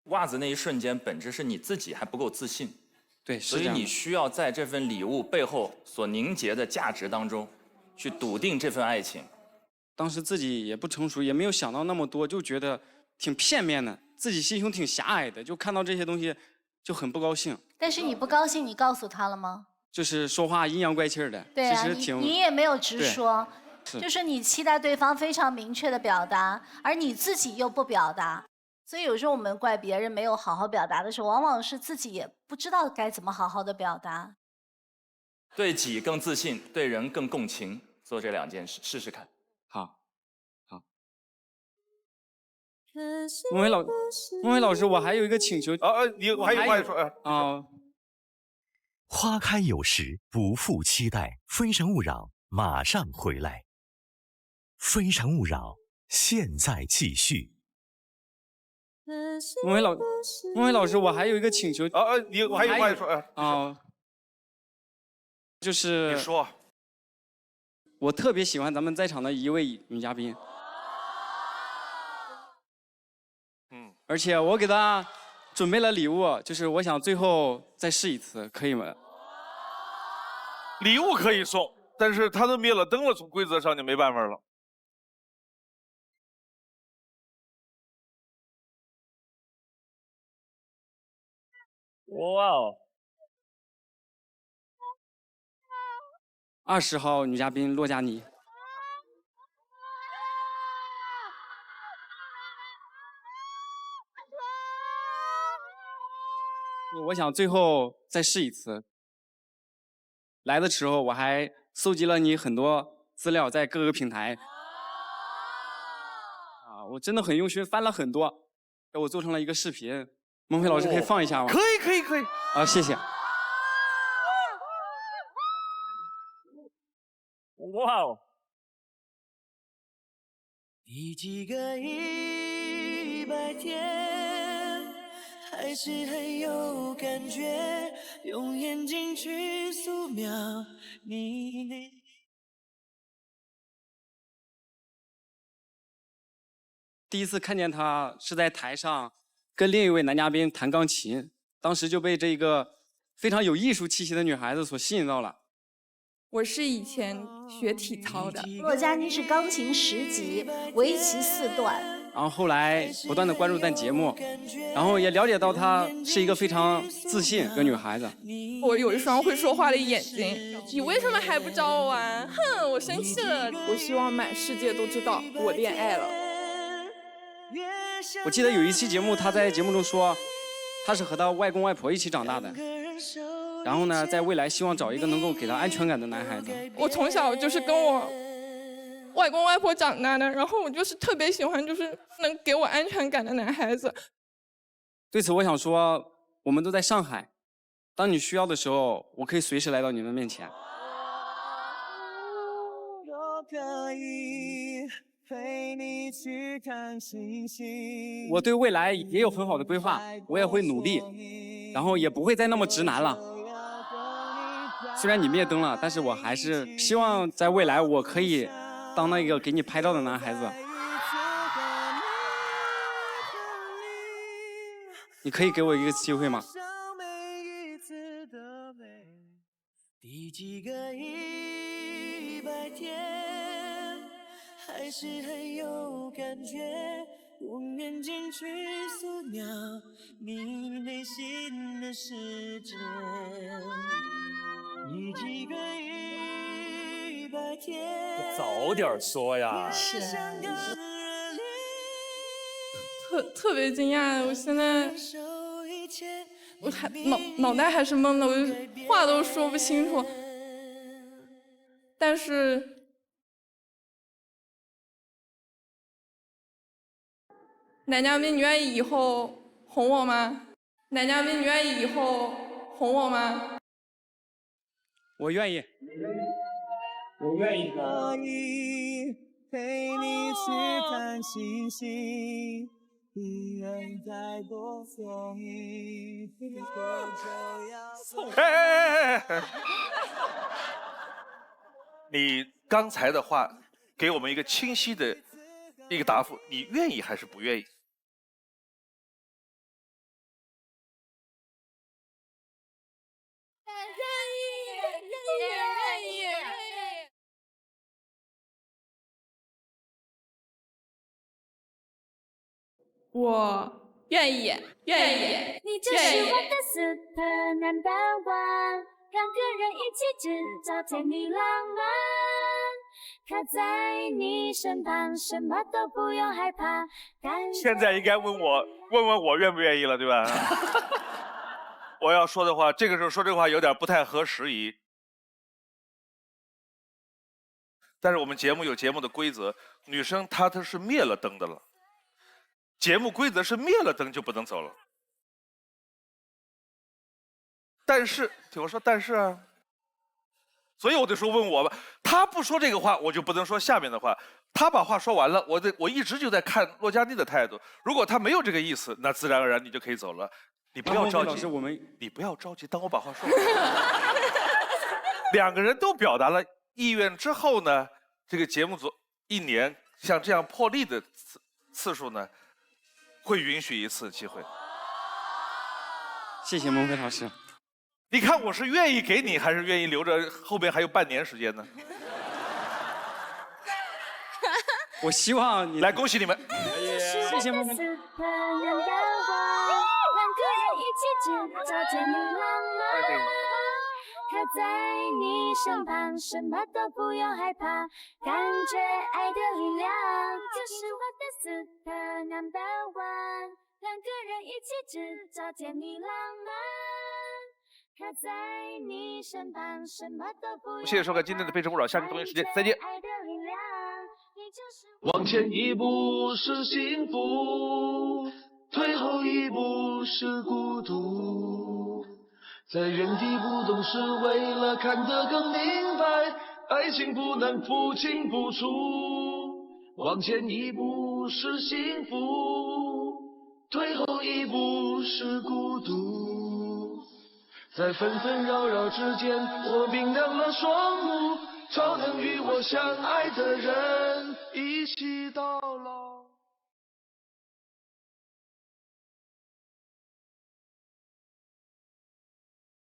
袜子那一瞬间，本质是你自己还不够自信，对，所以你需要在这份礼物背后所凝结的价值当中，去笃定这份爱情。当时自己也不成熟，也没有想到那么多，就觉得挺片面的，自己心胸挺狭隘的，就看到这些东西就很不高兴。但是你不高兴，你告诉他了吗？就是说话阴阳怪气的，对啊，其实挺你也没有直说，是就是你期待对方非常明确的表达，而你自己又不表达。所以有时候我们怪别人没有好好表达的时候，往往是自己也不知道该怎么好好的表达。对己更自信，对人更共情，做这2件事，试试看。好，好。孟伟老师，我还有一个请求。你还有话说啊。花开有时，不负期待。非诚勿扰，马上回来。非诚勿扰，现在继续。孟伟老师，我还有一个请求。你还有话说啊。就是你说。我特别喜欢咱们在场的一位女嘉宾。而且我给她准备了礼物，就是我想最后再试一次，可以吗？礼物可以送，但是他都灭了灯了，从规则上就没办法了。哇哦！20号女嘉宾洛佳妮。我想最后再试一次。来的时候我还搜集了你很多资料，在各个平台。我真的很用心，翻了很多，给我做成了一个视频。孟非老师可以放一下吗？可以，可以，可以。啊，谢谢。哇哦！第几个100天，还是很有感觉，用眼睛去扫描你内。第一次看见他是在台上跟另一位男嘉宾弹钢琴，当时就被这个非常有艺术气息的女孩子所吸引到了。我是以前学体操的，骆佳妮是钢琴10级，围棋4段。然后后来不断的关注咱节目，然后也了解到她是一个非常自信的女孩子。我有一双会说话的眼睛，你为什么还不找我玩？哼，我生气了。我希望满世界都知道我恋爱了。我记得有一期节目，她在节目中说，她是和她外公外婆一起长大的。然后呢，在未来希望找一个能够给她安全感的男孩子。我从小就是跟我外公外婆长大的，然后我就是特别喜欢就是能给我安全感的男孩子。对此我想说，我们都在上海，当你需要的时候，我可以随时来到你们面前。我对未来也有很好的规划，我也会努力，然后也不会再那么直男了。虽然你灭灯了，但是我还是希望在未来我可以当那个给你拍照的男孩子。你可以给我一个机会吗？第几个100天，还是很有感觉，用眼睛去扫描你内心的世界。第几个100天，早点说呀！是。特别惊讶，我现在我还脑袋还是懵的，我就话都说不清楚。但是男嘉宾，你愿意以后哄我吗？男嘉宾，你愿意以后哄我吗？我愿意。我愿意。可以陪你去看星星。你刚才的话给我们一个清晰的一个答复，你愿意还是不愿意？我愿意，愿意。你就是我的 super number one， 两个人一起制造甜蜜浪漫，靠在你身旁，什么都不用害怕。现在应该问我愿不愿意了，对吧？我要说的话，这个时候说这话有点不太合时宜。但是我们节目有节目的规则，女生她是灭了灯的了。节目规则是灭了灯就不能走了，但是听我说，但是啊，所以我得说问我吧，他不说这个话，我就不能说下面的话。他把话说完了，我一直就在看骆佳妮的态度。如果他没有这个意思，那自然而然你就可以走了。你不要着急，你不要着急，当我把话说完。两个人都表达了意愿之后呢，这个节目组1年像这样破例的次数呢，会允许1次机会。谢谢孟非老师。你看我是愿意给你，还是愿意留着后边还有半年时间呢？我希望你来，恭喜你们！谢谢孟非。靠在你身旁，什么都不用害怕，感觉爱的力量，就是我的 super number one， 两个人一起制造甜蜜浪漫，靠在你身旁，什么都不用害怕。谢谢收看今天的《非诚勿扰》，下期同一时间再见。爱的力量，你往前一步是幸福，退后一步是孤独。在原地不动是为了看得更明白，爱情不能不清不楚。往前一步是幸福，退后一步是孤独。在纷纷扰扰之间，我冰凉了双目，超能与我相爱的人一起到。